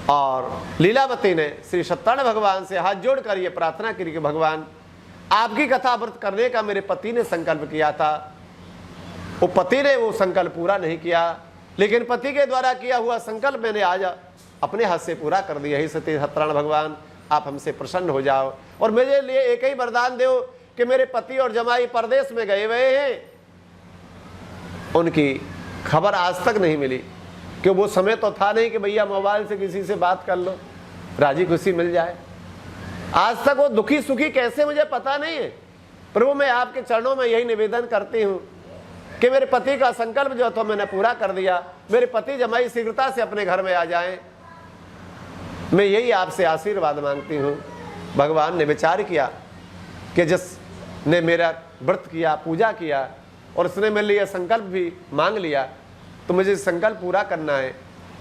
और लीलावती ने श्री सत्यनारायण भगवान से हाथ जोड़कर ये प्रार्थना की कि भगवान आपकी कथा व्रत करने का मेरे पति ने संकल्प किया था, वो पति ने वो संकल्प पूरा नहीं किया, लेकिन पति के द्वारा किया हुआ संकल्प मैंने आज अपने हाथ से पूरा कर दिया। ही सत्यनारायण भगवान आप हमसे प्रसन्न हो जाओ और मेरे लिए एक ही वरदान दो कि मेरे पति और जमाई परदेश में गए हुए हैं, उनकी खबर आज तक नहीं मिली। कि वो समय तो था नहीं कि भैया मोबाइल से किसी से बात कर लो, राजी खुशी मिल जाए। आज तक वो दुखी सुखी कैसे मुझे पता नहीं है। प्रभु मैं आपके चरणों में यही निवेदन करती हूँ कि मेरे पति का संकल्प जो था मैंने पूरा कर दिया, मेरे पति जमाई शीघ्रता से अपने घर में आ जाएं। मैं यही आपसे आशीर्वाद मांगती हूँ। भगवान ने विचार किया कि जिसने मेरा व्रत किया, पूजा किया और उसने मेरे लिए संकल्प भी मांग लिया, तो मुझे संकल्प पूरा करना है।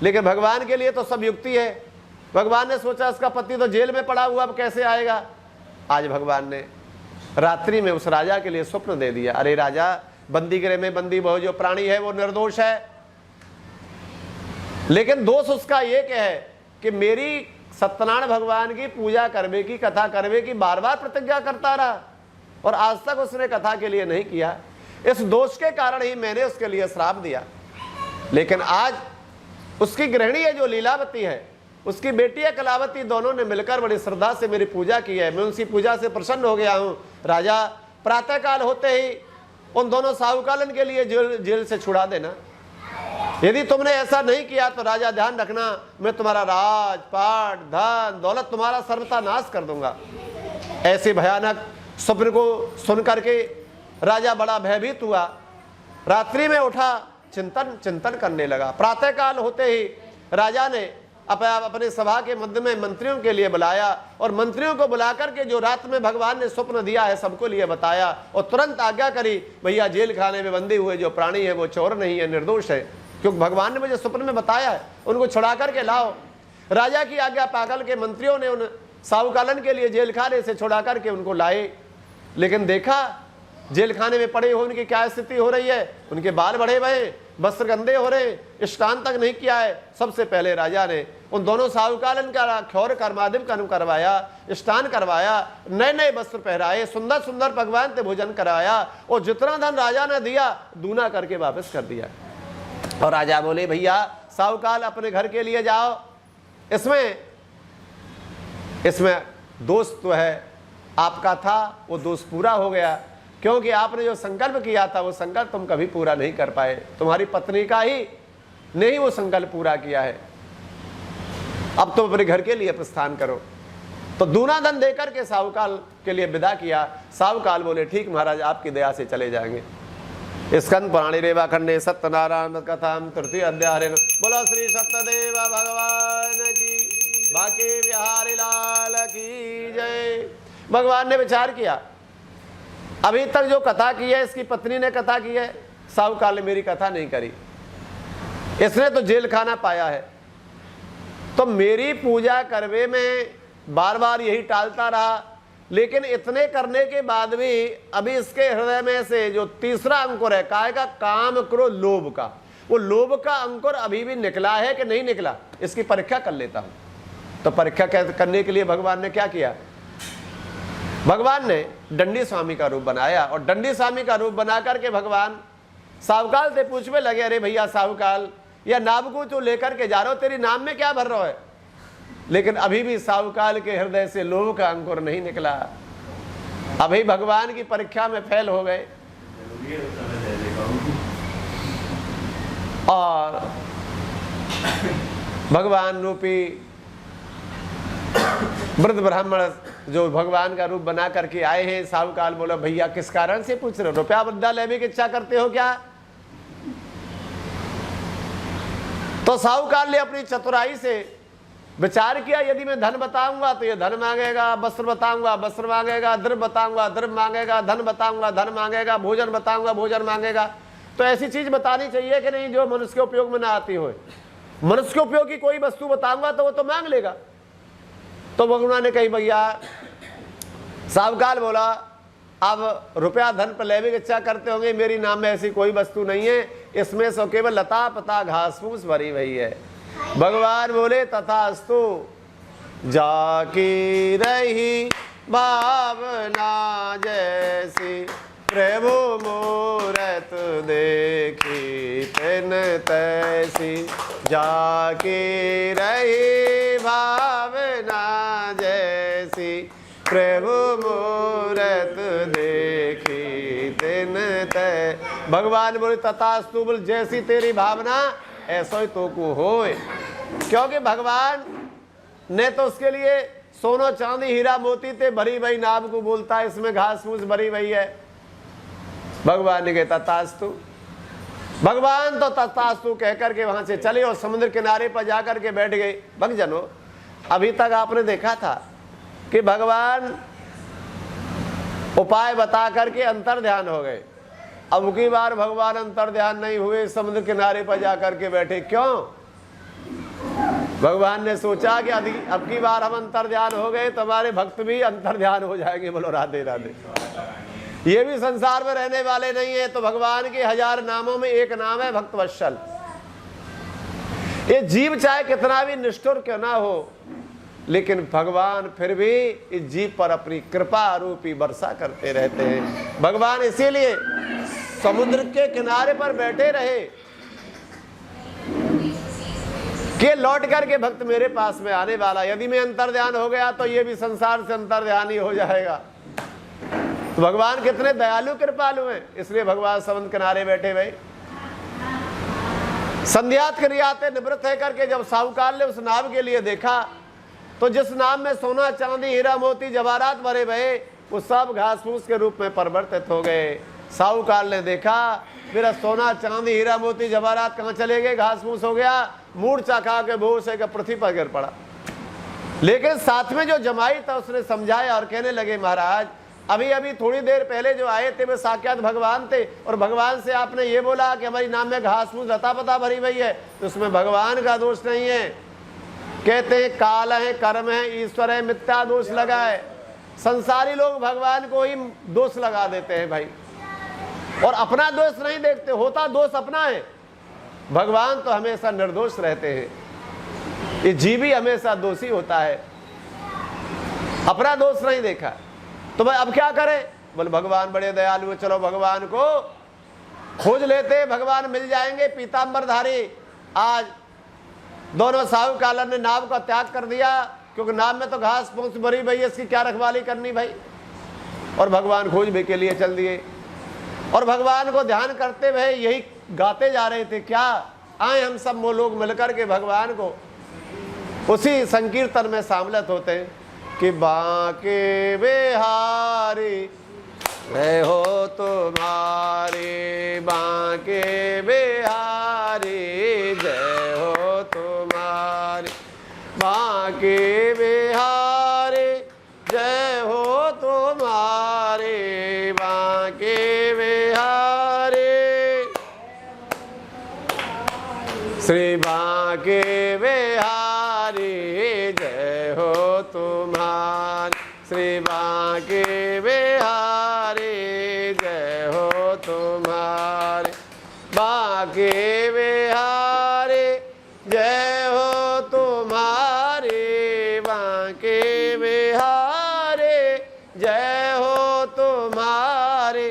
लेकिन भगवान के लिए तो सब युक्ति है। भगवान ने सोचा उसका पति तो जेल में पड़ा हुआ, अब कैसे आएगा। आज भगवान ने रात्रि में उस राजा के लिए स्वप्न दे दिया। अरे राजा, बंदी गृह में बंदी बहु जो प्राणी है वो निर्दोष है, लेकिन दोष उसका ये क्या है कि मेरी सत्यनारायण भगवान की पूजा करने की, कथा करने की बार बार प्रतिज्ञा करता रहा और आज तक उसने कथा के लिए नहीं किया। इस दोष के कारण ही मैंने उसके लिए श्राप दिया। लेकिन आज उसकी गृहिणी है जो लीलावती है, उसकी बेटी है कलावती, दोनों ने मिलकर बड़ी श्रद्धा से मेरी पूजा की है। मैं उनकी पूजा से प्रसन्न हो गया हूँ। राजा, प्रातःकाल होते ही उन दोनों साहूकालन के लिए जेल से छुड़ा देना। यदि तुमने ऐसा नहीं किया तो राजा ध्यान रखना, मैं तुम्हारा राज पाट धन दौलत तुम्हारा सर्वथा नाश कर दूंगा। ऐसे भयानक स्वप्न को सुन करके राजा बड़ा भयभीत हुआ। रात्रि में उठा, चिंतन करने लगा। प्रातःकाल होते ही राजा ने अपने सभा के मध्य में मंत्रियों के लिए बुलाया और मंत्रियों को बुला करके जो रात में भगवान ने स्वप्न दिया है सबको लिए बताया और तुरंत आज्ञा करी, भैया जेल खाने में बंदी हुए जो प्राणी है वो चोर नहीं है, निर्दोष है, क्योंकि भगवान ने मुझे स्वप्न में बताया है, उनको छुड़ा करके लाओ। राजा की आज्ञा पाकर के मंत्रियों ने उन साहूकालन के लिए जेल खाने से छुड़ा करके उनको लाए। लेकिन देखा जेल खाने में पड़े हुए उनकी क्या स्थिति हो रही है, उनके बाल बढ़े हुए, वस्त्र गंदे हो रहे, स्नान तक नहीं किया है। सबसे पहले राजा ने उन दोनों साहूकालन का क्षौर कर्मादिम कर्म करवाया, स्नान करवाया, नए नए वस्त्र पहराए, सुंदर सुंदर भगवान से भोजन कराया और जितना धन राजा ने दिया दूना करके वापस कर दिया। और राजा बोले भैया साहूकाल अपने घर के लिए जाओ, इसमें दोष तो है आपका था, वो दोष पूरा हो गया, क्योंकि आपने जो संकल्प किया था वो संकल्प तुम कभी पूरा नहीं कर पाए, तुम्हारी पत्नी का ही नहीं वो संकल्प पूरा किया है। अब तुम अपने घर के लिए प्रस्थान करो। तो दूना धन देकर के साहूकाल के लिए विदा किया। साहूकाल बोले ठीक महाराज, आपकी दया से चले जाएंगे। स्कंद पुराणी रेवा खंडे सत्यनारायण कथा तृतीय अध्याय। बोलो श्री सत्यदेव भगवान की, बाकी बिहारी लाल की जय। भगवान ने विचार किया, अभी तक जो कथा की है इसकी पत्नी ने कथा की है, साहूकाल ने मेरी कथा नहीं करी, इसने तो जेल खाना पाया है, तो मेरी पूजा करवे में बार बार यही टालता रहा। लेकिन इतने करने के बाद भी अभी इसके हृदय में से जो तीसरा अंकुर है, काय का, काम क्रोध लोभ का, वो लोभ का अंकुर अभी भी निकला है कि नहीं निकला, इसकी परीक्षा कर लेता हूं। तो परीक्षा करने के लिए भगवान ने क्या किया, भगवान ने दंडी स्वामी का रूप बनाया और दंडी स्वामी का रूप बना करके भगवान साहूकाल से पूछने लगे, अरे भैया साहूकाल, या नाव को तो लेकर के जा रहे हो, तेरी नाम में क्या भर रहा है। लेकिन अभी भी साहूकाल के हृदय से लोभ का अंकुर नहीं निकला, अभी भगवान की परीक्षा में फेल हो गए। और भगवान रूपी वृद्ध ब्राह्मण जो भगवान का रूप बना करके आए हैं, साहूकाल बोला भैया किस कारण से पूछ रहे हो, रुपया बदला लेने की इच्छा करते हो क्या। तो साहूकाल ने अपनी चतुराई से विचार किया, यदि मैं धन बताऊंगा तो ये धन मांगेगा, वस्त्र बताऊंगा वस्त्र मांगेगा, द्रव्य बताऊंगा द्रव्य मांगेगा, धन बताऊंगा धन मांगेगा, भोजन बताऊंगा भोजन मांगेगा। तो ऐसी चीज बतानी चाहिए कि नहीं जो मनुष्य के उपयोग में ना आती हो। मनुष्य के उपयोग की कोई वस्तु बताऊंगा तो वो तो मांग लेगा। तो भगवान ने कही भैया, साहूकाल बोला अब रुपया धन पर लेने की इच्छा करते होंगे, मेरी नाम में ऐसी कोई वस्तु नहीं है, इसमें से केवल लता पता घास फूस भरी हुई है। भगवान बोले तथास्तु, जाकी रही भावना जैसी, प्रभु मूरत देखी तिन तैसी, जाकी रही भावना जैसी, प्रभु मूरत देखी तिन तै। भगवान बोले तथास्तु, बोल जैसी तेरी भावना ऐसा ही तो को होए। क्योंकि भगवान ने तो उसके लिए सोनो चांदी हीरा मोती ते भरी भई नाव को बोलता है, इसमें घास फूस भरी भई है। भगवान ने कहा तथास्तु। भगवान तो तथास्तु कहकर के वहां से चले और समुद्र किनारे पर जाकर के बैठ गए। भक्तजनों, अभी तक आपने देखा था कि भगवान उपाय बता करके अंतर ध्यान हो गए। अब की बार भगवान अंतर ध्यान नहीं हुए, समुद्र किनारे पर जाकर के बैठे। क्यों? भगवान ने सोचा कि अब की बार हम अंतर ध्यान हो गए तो हमारे भक्त भी अंतर ध्यान हो जाएंगे। बोलो राधे राधे। ये भी संसार में रहने वाले नहीं है। तो भगवान के 1000 नामों में एक नाम है भक्तवत्सल। ये जीव चाहे कितना भी निष्ठुर क्यों ना हो, लेकिन भगवान फिर भी इस जीव पर अपनी कृपा रूपी वर्षा करते रहते हैं। भगवान इसीलिए समुद्र के किनारे पर बैठे रहे कि लौट करके भक्त मेरे पास में आने वाला। यदि मैं अंतर ध्यान हो गया तो ये भी संसार से अंतर ध्यान ही हो जाएगा। तो भगवान कितने दयालु कृपालु हैं, इसलिए भगवान समुद्र किनारे बैठे भाई। संध्यात क्रियाते निवृत्त है करके जब साहूकाल ने उस नाव के लिए देखा तो जिस नाम में सोना चांदी हीरा मोती जवाहरात भरे भये वो सब घास फूस के रूप में परिवर्तित हो गए। साहूकार ने देखा मेरा सोना चांदी हीरा मोती जवाहरात कहाँ चले गए, घास फूस हो गया, मूर्छा खा के बेहोश होकर पृथ्वी पर गिर पड़ा। लेकिन साथ में जो जमाई था उसने समझाया और कहने लगे महाराज अभी अभी थोड़ी देर पहले जो आए थे वे साक्षात भगवान थे और भगवान से आपने ये बोला कि हमारी नाम में घास फूस लता पता भरी हुई है, तो उसमें भगवान का दोष नहीं है। कहते हैं काल है, कर्म है, ईश्वर है, मिथ्या दोष लगा है। संसारी लोग भगवान को ही दोष लगा देते हैं भाई, और अपना दोष नहीं देखते, होता दोष अपना है। भगवान तो हमेशा निर्दोष रहते हैं, ये जीव ही हमेशा दोषी होता है, अपना दोष नहीं देखा। तो भाई अब क्या करें, बोले भगवान बड़े दयालु है, चलो भगवान को खोज लेते, भगवान मिल जाएंगे पीतांबरधारी। आज दोनों साहूकार ने नाव का त्याग कर दिया, क्योंकि नाव में तो घास फूस भरी भई है, इसकी क्या रखवाली करनी भाई, और भगवान खोजने के लिए चल दिए। और भगवान को ध्यान करते हुए यही गाते जा रहे थे, क्या आए हम सब वो लोग मिलकर के भगवान को उसी संकीर्तन में शामिलत होते हैं कि बांके बिहारी जय हो तुम्हारी, बांके बिहारी जय हो तुम्हारी, बांके बिहारी जय हो तुम्हारी, बांके बिहारी श्री बांके बिहारी जय हो तुम्हारी, श्री बांके बिहारी जय हो तुम्हारी, बांके बिहारी जय हो तुम्हारी, बांके बिहारी जय हो तुम्हारी,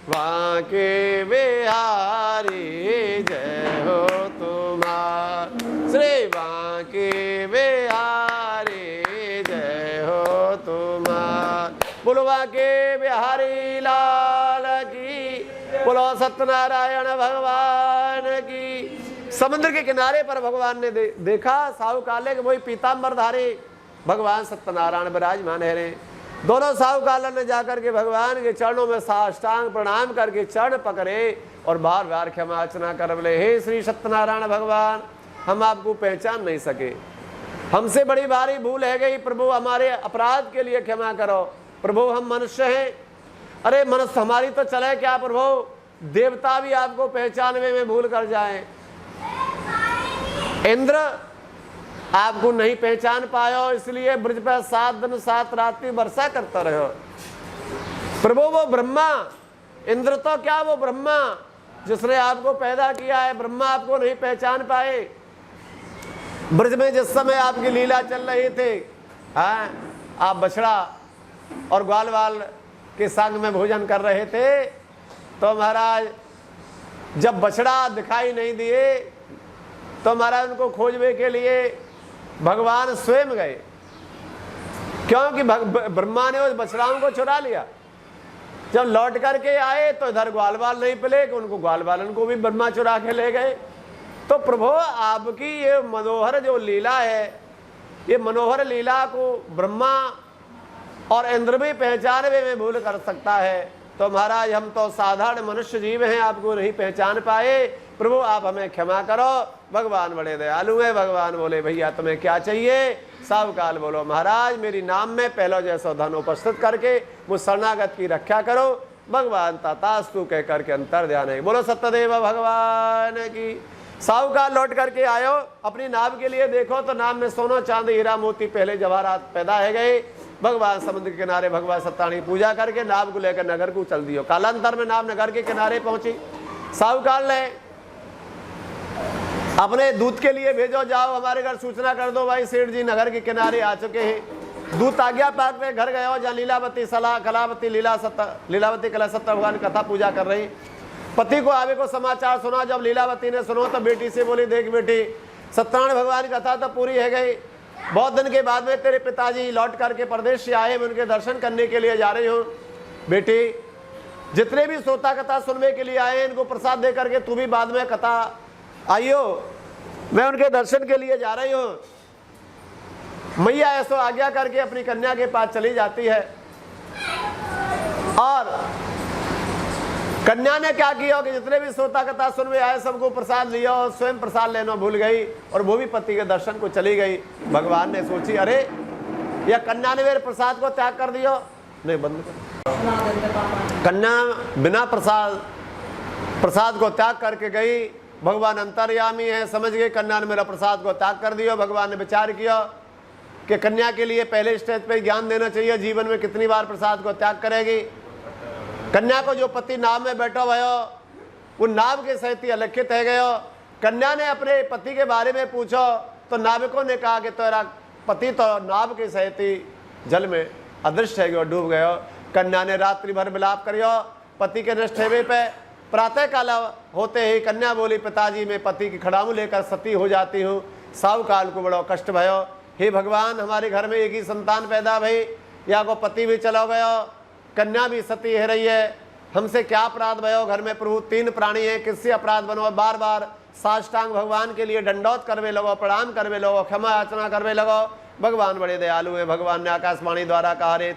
बांके बिहारी जय हो तुम्हारी, श्री बांके बिहारी जय हो तुम्हारी। बोलो बांके बिहारी लाल की, बोलो सत्यनारायण भगवान की। समुद्र के किनारे पर भगवान ने देखा साहूकार के वही पीतांबरधारी भगवान सत्यनारायण विराजमान है। दोनों साहूकार ने जाकर के भगवान के चरणों में साष्टांग प्रणाम करके चरण पकड़े और बार बार क्षमा अर्चना कर बोले, हे श्री सत्यनारायण भगवान, हम आपको पहचान नहीं सके, हमसे बड़ी भारी भूल है गई प्रभु, हमारे अपराध के लिए क्षमा करो प्रभु, हम मनुष्य हैं। अरे मनुष्य हमारी तो चले क्या प्रभु, देवता भी आपको पहचानने में भूल कर जाएं। इंद्र आपको नहीं पहचान पायो, इसलिए ब्रज पर 7 दिन 7 रात्रि वर्षा करता रहो प्रभु। वो ब्रह्मा, इंद्र तो क्या वो ब्रह्मा जिसने आपको पैदा किया है, ब्रह्मा आपको नहीं पहचान पाए। ब्रज में जिस समय आपकी लीला चल रही थी, हाँ, आप बछड़ा और ग्वालवाल के संग में भोजन कर रहे थे, तो महाराज जब बछड़ा दिखाई नहीं दिए तो महाराज उनको खोजने के लिए भगवान स्वयं गए, क्योंकि ब्रह्मा ने उस बछड़ाओं को चुरा लिया। जब लौट करके आए तो इधर ग्वालवाल नहीं मिले, कि उनको ग्वालवालन को भी ब्रह्मा चुरा के ले गए। तो प्रभु आपकी ये मनोहर जो लीला है, ये मनोहर लीला को ब्रह्मा और इंद्र भी पहचानने में भूल कर सकता है, तो महाराज हम तो साधारण मनुष्य जीव हैं, आपको नहीं पहचान पाए, प्रभु आप हमें क्षमा करो। भगवान बड़े दयालु है। भगवान बोले भैया तुम्हें क्या चाहिए। साहूकार बोलो महाराज मेरी नाम में पहले जैसा धन उपस्थित करके मुझ शरणागत की रक्षा करो। भगवान तथास्तु कह करके अंतर ध्यान है। बोलो सत्यदेव भगवान की। साहूकार लौट करके आयो, अपनी नाव के लिए देखो तो नाव में सोना चांदी हीरा मोती पहले जवाहरात पैदा है गए। भगवान समुद्र के किनारे भगवान सत्तानी पूजा करके नाव को लेकर नगर को चल दियो। कालांतर में नाव नगर के किनारे पहुंची। साहूकार ने अपने दूत के लिए भेजो, जाओ हमारे घर सूचना कर दो भाई सेठ जी नगर के किनारे आ चुके हैं। दूत आज्ञा पाक में घर गया, जहाँ लीलावती कलावती लीलावती कला सत्ता भगवान कथा पूजा कर रही। पति को आगे को समाचार सुना। जब लीलावती ने सुनो तो बेटी से बोली देख बेटी सत्यनारायण भगवान की कथा तो पूरी है गई, बहुत दिन के बाद में तेरे पिताजी लौट करके प्रदेश से आए, मैं उनके दर्शन करने के लिए जा रही हूँ। बेटी जितने भी श्रोता कथा सुनने के लिए आए इनको प्रसाद दे करके तू भी बाद में कथा आइयो, मैं उनके दर्शन के लिए जा रही हूँ। मैया ऐसो आज्ञा करके अपनी कन्या के पास चली जाती है और कन्या ने क्या किया कि जितने भी श्रोता कथा सुनने आए सबको प्रसाद लिया और स्वयं प्रसाद लेना भूल गई और वो भी पति के दर्शन को चली गई। भगवान ने सोची अरे या कन्या ने मेरे प्रसाद को त्याग कर दिया, नहीं बंद कर। कन्या बिना प्रसाद को त्याग करके गई। भगवान अंतर्यामी है, समझ गए कन्या ने मेरा प्रसाद को त्याग कर दिया। भगवान ने विचार किया कि कन्या के लिए पहले स्टेज पे ज्ञान देना चाहिए, जीवन में कितनी बार प्रसाद को त्याग करेगी। कन्या को जो पति नाव में बैठा भयो वो नाव के सहित ही अलक्षित है गयो। कन्या ने अपने पति के बारे में पूछो तो नाविकों ने कहा कि तेरा पति तो नाव के सहित ही जल में अदृश्य है गयो, डूब गयो। कन्या ने रात्रि भर विलाप करियो पति के नष्ट हेवे पे। प्रातः काल होते ही कन्या बोली पिताजी मैं पति की खड़ाऊ लेकर सती हो जाती हूँ, साहु काल को बड़ो कष्ट भयो। हे भगवान हमारे घर में एक ही संतान पैदा भई, या को पति भी चलो गयो, कन्या भी सती है रही है, हमसे क्या अपराध भयो। घर में प्रभु 3 प्राणी है, किससे अपराध बनो। बार बार साष्टांग भगवान के लिए दंडौत करवे लगो, प्रणाम करवे लगो, क्षमा याचना करवे लगो। भगवान बड़े दयालु है। भगवान ने आकाशवाणी द्वारा कहा रे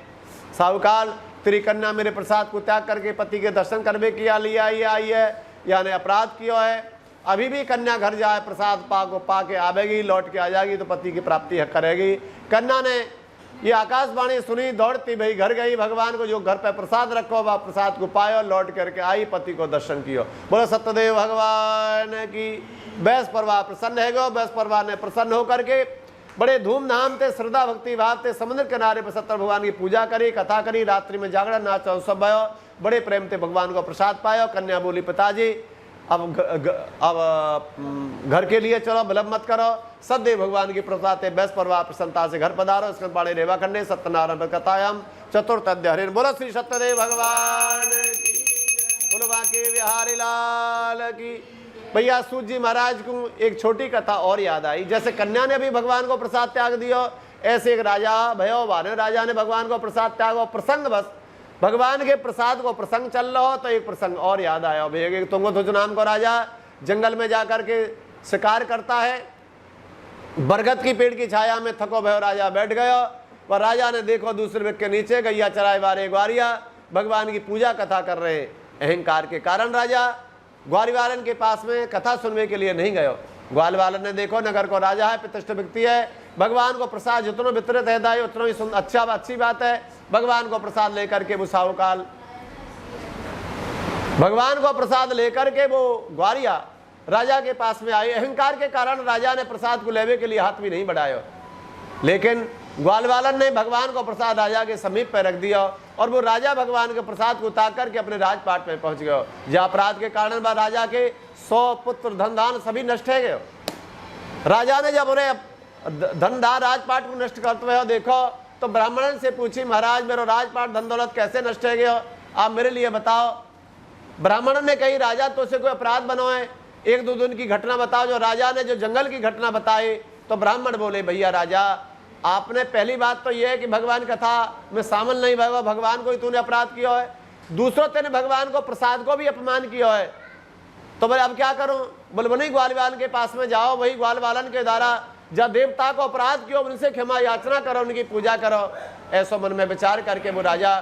साहुकाल तेरी कन्या मेरे प्रसाद को त्याग करके पति के दर्शन करवे किया लिया आई है, यानी अपराध किया है। अभी भी कन्या घर जाए प्रसाद पा के आवेगी, लौट के आ जाएगी तो पति की प्राप्ति करेगी। कन्या ने ये आकाशवाणी सुनी, दौड़ती भाई घर गई। भगवान को जो घर पे प्रसाद रखो वह प्रसाद को पायो, लौट करके आई, पति को दर्शन कियो। बोलो सत्यदेव भगवान की। बैस परवाह प्रसन्न है गो। बैस परवाह ने प्रसन्न होकर के बड़े धूमधाम से श्रद्धा भक्ति भाव से समुद्र किनारे पर सत्तर भगवान की पूजा करी, कथा करी, रात्रि में जागरण नाच उत्सव भयो। बड़े प्रेम से भगवान को प्रसाद पायो। कन्या बोली पिताजी अब घर के लिए चलो, विलंब मत करो। सदैव भगवान की प्रसाद बैस परवाह प्रसन्नता से घर पधारो। स्कंदपाणी रेवा खंडे सत्यनारायण कथायाम चतुर्थ अध्याय। हरिन बोलो श्री सत्यदेव भगवान की। बोलो बांके बिहारी लाल की। भैया सूत जी महाराज को एक छोटी कथा और याद आई। जैसे कन्या ने भी भगवान को प्रसाद त्याग दियो, ऐसे एक राजा भयो वानर राजा ने भगवान को प्रसाद त्यागो। प्रसंग बस भगवान के प्रसाद को प्रसंग चल रहा हो तो एक प्रसंग और याद आया। भैया तुंगध्वज नाम को राजा जंगल में जाकर के शिकार करता है। बरगद की पेड़ की छाया में थको भयो राजा बैठ गयो। वह राजा ने देखो दूसरे वृक्ष के नीचे गैया चराए वारे ग्वारिया भगवान की पूजा कथा कर रहे। अहंकार के कारण राजा ग्वारिवालन के पास में कथा सुनने के लिए नहीं गयो। ग्वालिवालन ने देखो नगर को राजा है, प्रतिष्ठित व्यक्ति है, भगवान को प्रसाद जितना वितरित है दाई उतना ही अच्छी बात है। भगवान को प्रसाद लेकर के वो साहुकाल भगवान को प्रसाद लेकर के वो ग्वारिया राजा के पास में आए। अहंकार के कारण राजा ने प्रसाद को लेवे के लिए हाथ भी नहीं बढ़ाया, लेकिन ग्वालवालन ने भगवान को प्रसाद राजा के समीप पर रख दिया और वो राजा भगवान के प्रसाद को उतार करके अपने राजपाट में पहुंच गया। जहाँ अपराध के कारण वह राजा के 100 पुत्र धन दान सभी नष्ट हो गए। राजा ने जब उन्हें धन दान राजपाट को नष्ट करते हुए देखो तो ब्राह्मण से पूछी महाराज मेरा राजपाट धन दौलत कैसे नष्ट हो गया, आप मेरे लिए बताओ। ब्राह्मण ने कही राजा तो से कोई अपराध बनो है, 1-2 दिन की घटना बताओ। जो राजा ने जो जंगल की घटना बताई तो ब्राह्मण बोले भैया राजा आपने पहली बात तो यह है कि भगवान कथा में शामिल नहीं भगवा, भगवान को ही तूने अपराध किया है। दूसरों तेने भगवान को प्रसाद को भी अपमान किया है। तो बोले अब क्या करूं? बोले वही ग्वालवालन के पास में जाओ, वही ग्वालवालन के द्वारा जब देवता को अपराध किया उनसे क्षमा याचना करो, उनकी पूजा करो। ऐसा मन में विचार करके वो राजा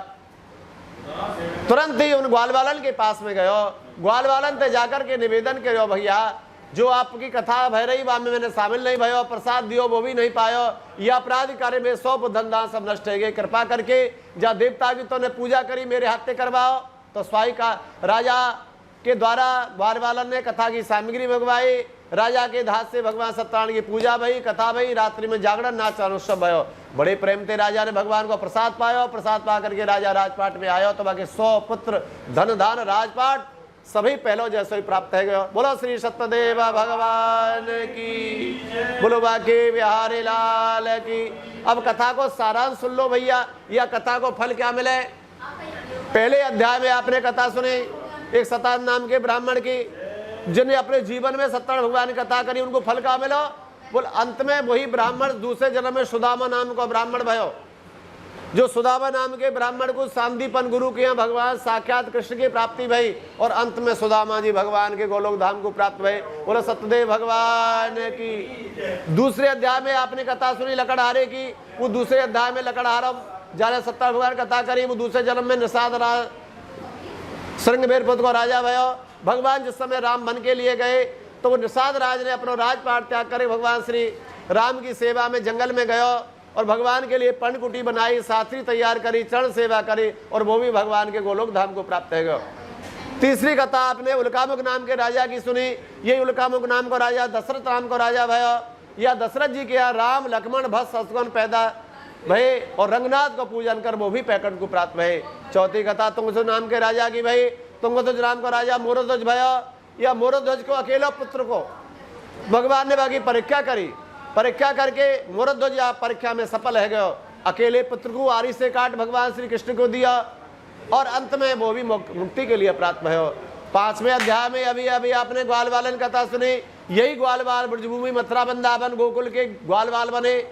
तुरंत ही उन ग्वालवालन के पास में गयो। ग्वालवालन से जाकर के निवेदन करो भैया जो आपकी कथा भय रही वहां में मैंने शामिल नहीं भयो, प्रसाद दियो वो भी नहीं पायो, यह अपराध कार्य में 100 धन दान सब नष्ट हो गए। कृपा करके जब देवता की तूने पूजा करी मेरे हाथ से करवाओ। तो स्वाई का राजा के द्वारा ग्वालवालन ने कथा की सामग्री मंगवाई। राजा के हाथ से भगवान सत्यनारायण की पूजा भई, कथा भई, रात्रि में जागरण नाच अनुष्ठव भयो। बड़े प्रेम से राजा ने भगवान को प्रसाद पायो। प्रसाद पा करके राजा राजपाट में आयो तो बाकी 100 पुत्र धन दान राजपाट सभी पहलो जैसे ही प्राप्त है गयो। बोलो श्री सत्यदेव भगवान की। बोलो बाकी बिहारी लाल की। अब कथा को सारांश सुन लो भैया, यह कथा को फल क्या मिले। पहले अध्याय में आपने कथा सुनी एक सतान नाम के ब्राह्मण की, जिन्हें अपने जीवन में सत्यनारायण भगवान की कथा करी, उनको फल क्या मिलो। बोल अंत में वही ब्राह्मण दूसरे जन्म में सुदामा नाम को ब्राह्मण भयो। जो सुदामा नाम के ब्राह्मण को सांदीपन गुरु के यहाँ भगवान साक्षात कृष्ण की प्राप्ति भई और अंत में सुदामा जी भगवान के गोलोक धाम को प्राप्त भये। बोला सत्यदेव भगवान की। दूसरे अध्याय में आपने कथा सुनी लकड़हारे की। वो दूसरे अध्याय में लकड़हारा जाने सत्ता भगवान कथा करी। वो दूसरे जन्म में निषाद श्रृंगबेर पुत्र को राजा भयो। भगवान जिस समय राम बन के लिए गए तो वो निषाद राज ने अपना राजपाट त्याग करे भगवान श्री राम की सेवा में जंगल में गयो और भगवान के लिए पर्णकुटी बनाई, साथी तैयार करी, चरण सेवा करी और वो भी भगवान के गोलोक धाम को प्राप्त हो गयो। तीसरी कथा आपने उल्कामुख नाम के राजा की सुनी। ये उल्कामुख नाम को राजा दशरथ नाम को राजा भयो। या दशरथ जी के यहाँ राम लक्ष्मण भक्त शत्रुघ्न पैदा भये और रंगनाथ को पूजन कर वो भी पैकट को प्राप्त भये। चौथी कथा तुंगध्वज नाम के राजा की भई। तुंगध्वज नाम को राजा मोरध्वज भयो। या मोरध्वज को अकेला पुत्र को भगवान ने बाकी परीक्षा करी। परीक्षा करके मोरध्वज या परीक्षा में सफल है गयो। अकेले पुत्र को आरी से काट भगवान श्री कृष्ण को दिया और अंत में वो भी मुक्ति के लिए प्राप्त भयो। 5वें अध्याय में अभी अभी आपने ग्वाल बालन कथा सुनी। यही ग्वाल बाल ब्रजभूमि मथुरा वृंदावन गोकुल के ग्वाल बाल बने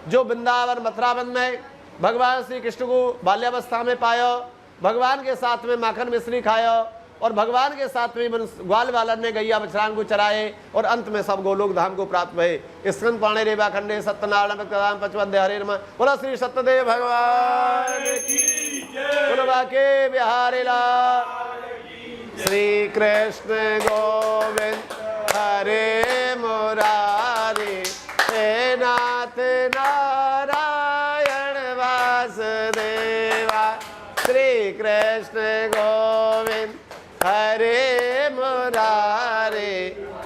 जो वृंदावन मथुरावन में भगवान श्री कृष्ण को बाल्यावस्था में पायो, भगवान के साथ में माखन मिश्री खायो और भगवान के साथ में ग्वाल बालन ने गैया बछड़ान को चराए और अंत में सब गोलोक धाम को प्राप्त भये। स्कंद पाणे रेवा खंडे सत्यनारायण भक्तराम पचवध्य हरे नमः। बोला श्री सत्यदेव भगवान की जय। बोलो बाके बिहारी लाल श्री कृष्ण गोविंद हरे मुरारी हे नाथ नारायण वासुदेवा। श्री कृष्ण गोविंद हरे मुरारे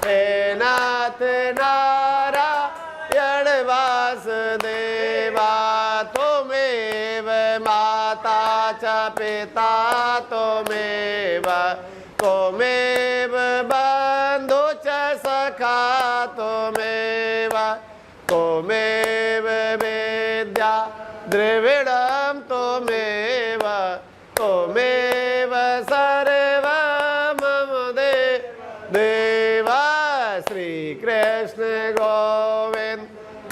हे नाथ नारायण वासुदेवा। त्वमेव माता च पिता त्वमेव त्वमेव बन्धु च सखा त्वमेव त्वमेव विद्या द्रविणं त्वमेव त्वमेव सर्वं मम देवा। श्री कृष्ण गोविंद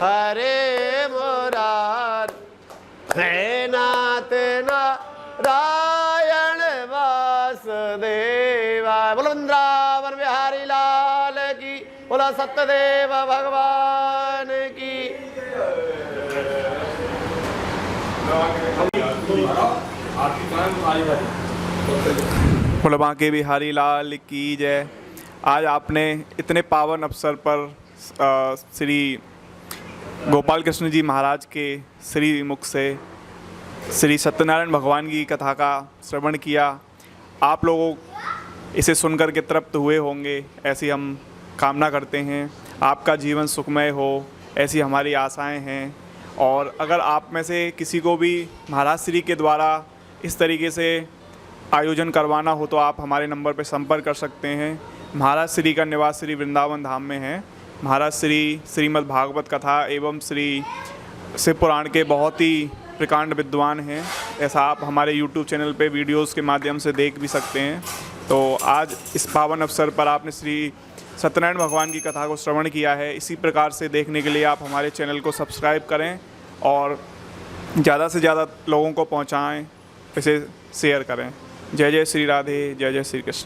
हरे मुरारी हे नाथ नारायण वासुदेवा। बोलो वृंदावन बिहारी लाल की। बोला सत्यदेव भगवान की। बोलो बांके बिहारी लाल की जय। आज आपने इतने पावन अवसर पर श्री गोपाल कृष्ण जी महाराज के श्री मुख से श्री सत्यनारायण भगवान की कथा का श्रवण किया। आप लोगों इसे सुनकर के तृप्त हुए होंगे, ऐसी हम कामना करते हैं। आपका जीवन सुखमय हो, ऐसी हमारी आशाएं हैं। और अगर आप में से किसी को भी महाराज श्री के द्वारा इस तरीके से आयोजन करवाना हो तो आप हमारे नंबर पर संपर्क कर सकते हैं। महाराज श्री का निवास श्री वृंदावन धाम में है। महाराज श्री श्रीमद् भागवत कथा एवं श्री शिव पुराण के बहुत ही प्रकांड विद्वान हैं। ऐसा आप हमारे YouTube चैनल पे वीडियोस के माध्यम से देख भी सकते हैं। तो आज इस पावन अवसर पर आपने श्री सत्यनारायण भगवान की कथा को श्रवण किया है। इसी प्रकार से देखने के लिए आप हमारे चैनल को सब्सक्राइब करें और ज़्यादा से ज़्यादा लोगों को पहुँचाएँ, इसे शेयर करें। जय जय श्री राधे, जय जय श्री कृष्ण।